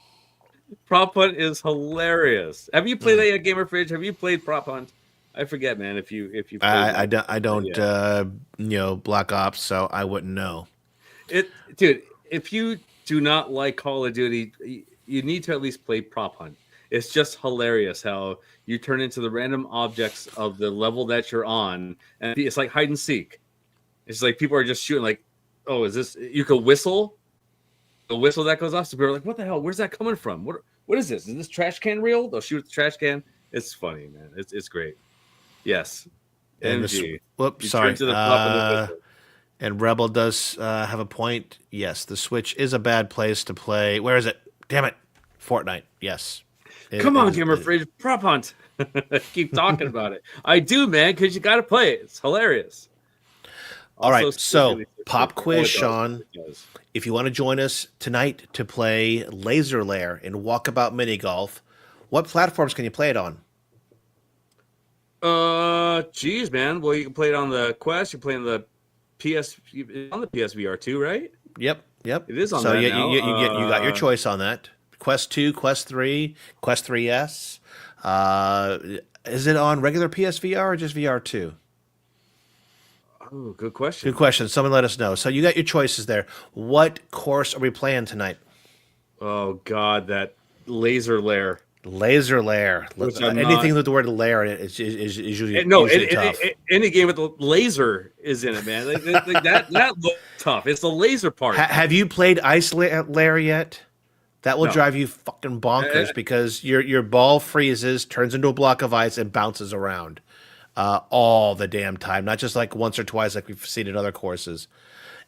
Prop Hunt is hilarious. Have you played that Gamer Fridge? Have you played Prop Hunt? I forget, man. If you played I don't Black Ops, so I wouldn't know. Dude, if you do not like Call of Duty, you need to at least play Prop Hunt. It's just hilarious how you turn into the random objects of the level that you're on, and it's like hide and seek. It's like people are just shooting. Like, oh, is this? You could whistle. The whistle that goes off. So people are like, "What the hell? Where's that coming from? What is this? Is this trash can real?" They'll shoot the trash can. It's funny, man. It's great. Yes. MG. Whoops, sorry. And Rebel does have a point. Yes, the Switch is a bad place to play. Where is it? Damn it. Fortnite. Yes. Come on, Gamer Fridge. Prop Hunt. Keep talking about it. I do, man, because you got to play it. It's hilarious. All right, so pop quiz, Sean. If you want to join us tonight to play Laser Lair in Walkabout Mini Golf, what platforms can you play it on? Geez, man. Well, you can play it on the Quest. You're playing the on the PSVR 2, right? Yep. It is on so that you, now. You got your choice on that. Quest 2, Quest 3, Quest 3S. Is it on regular PSVR or just VR2? Oh, good question. Good question. Someone let us know. So you got your choices there. What course are we playing tonight? Oh, God, that Laser Lair. Laser Lair. Anything with the word lair in it is usually tough. Any game with the laser is in it, man. that looks tough. It's the laser part. Have you played Ice Lair yet? That will drive you fucking bonkers because your ball freezes, turns into a block of ice, and bounces around all the damn time. Not just like once or twice like we've seen in other courses.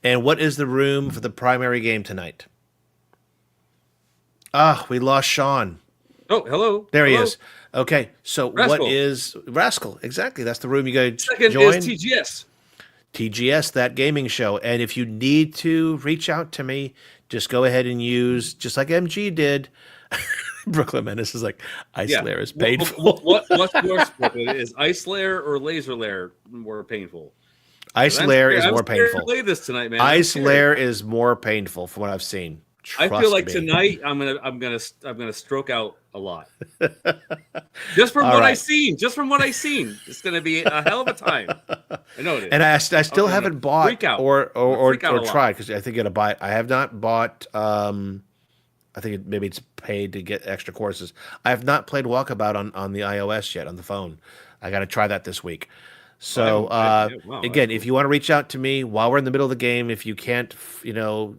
And what is the room for the primary game tonight? We lost Sean. Oh, hello. There he is. Okay, so Rascal. What is Rascal? Exactly. That's the room you got to Second join. is TGS. TGS, that gaming show. And if you need to reach out to me, just go ahead and use, just like MG did. Brooklyn Menace is like, Ice Lair is painful. What's worse, is Ice Lair or Laser Lair more painful? Ice Lair is more painful. Play this tonight, man. Ice Lair is more painful from what I've seen. I feel like me. tonight I'm gonna stroke out a lot. Just from All what right. I've seen. Just from what I've seen, it's gonna be a hell of a time. I know it is. And I still haven't bought freak out. or Freak out a lot. tried, because I think you got to buy it. I have not bought. I think maybe it's paid to get extra courses. I have not played Walkabout on the iOS yet on the phone. I got to try that this week. So wow, again, cool. if you want to reach out to me while we're in the middle of the game, if you can't,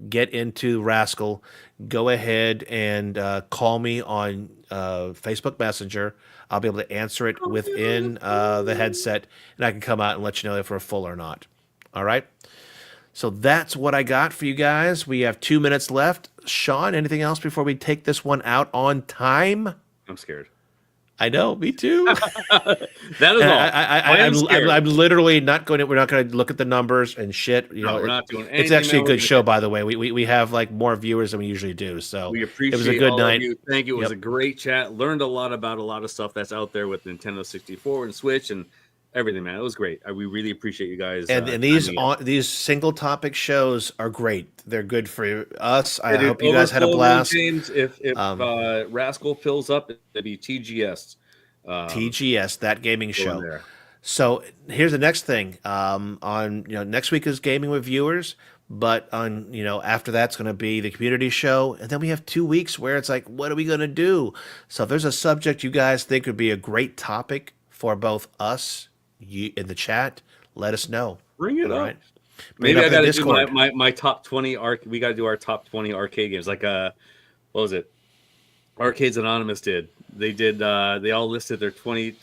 get into Rascal, go ahead and call me on Facebook Messenger. I'll be able to answer it within the headset, and I can come out and let you know if we're full or not. All right? So that's what I got for you guys. We have 2 minutes left. Sean, anything else before we take this one out on time? I'm scared. I know, me too. That is all. I'm literally not going to. We're not going to look at the numbers and shit. We're not doing anything. It's actually a good show, by the way. We have like more viewers than we usually do. So we appreciate it was a good all night. Of you. Thank you. It was a great chat. Learned a lot about a lot of stuff that's out there with Nintendo 64 and Switch and everything, man. It was great. We really appreciate you guys. And these single topic shows are great. They're good for us. I hope you guys had a blast. James, if Rascal fills up, it'd be TGS. TGS, that gaming show. So here's the next thing. On next week is gaming with viewers, but on after that's going to be the community show, and then we have 2 weeks where it's like, what are we going to do? So if there's a subject you guys think would be a great topic for both us, you in the chat, let us know. Bring it up. Maybe I got to do my top 20 we got to do our top 20 arcade games. Like what was it? Arcades Anonymous did. They did. They all listed their 20.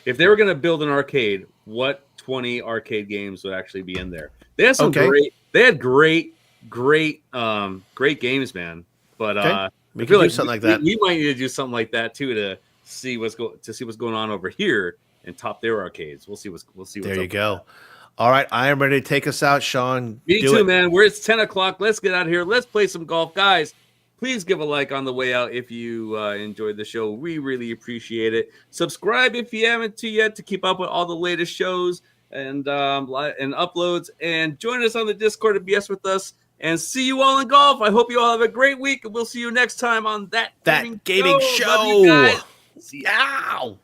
If they were going to build an arcade, what 20 arcade games would actually be in there? They had some great. They had great games, man. But we could do something like that. We might need to do something like that too to see what's going on over here and top their arcades. We'll see what's there you go. All right, I am ready to take us out, Sean. Me too, man. It's 10 o'clock. Let's get out of here. Let's play some golf, guys. Please give a like on the way out if you enjoyed the show. We really appreciate it. Subscribe if you haven't yet to keep up with all the latest shows and uploads. And join us on the Discord to BS with us. And see you all in golf. I hope you all have a great week. And we'll see you next time on That Gaming Show. Show. Love you guys. See ya. Ow.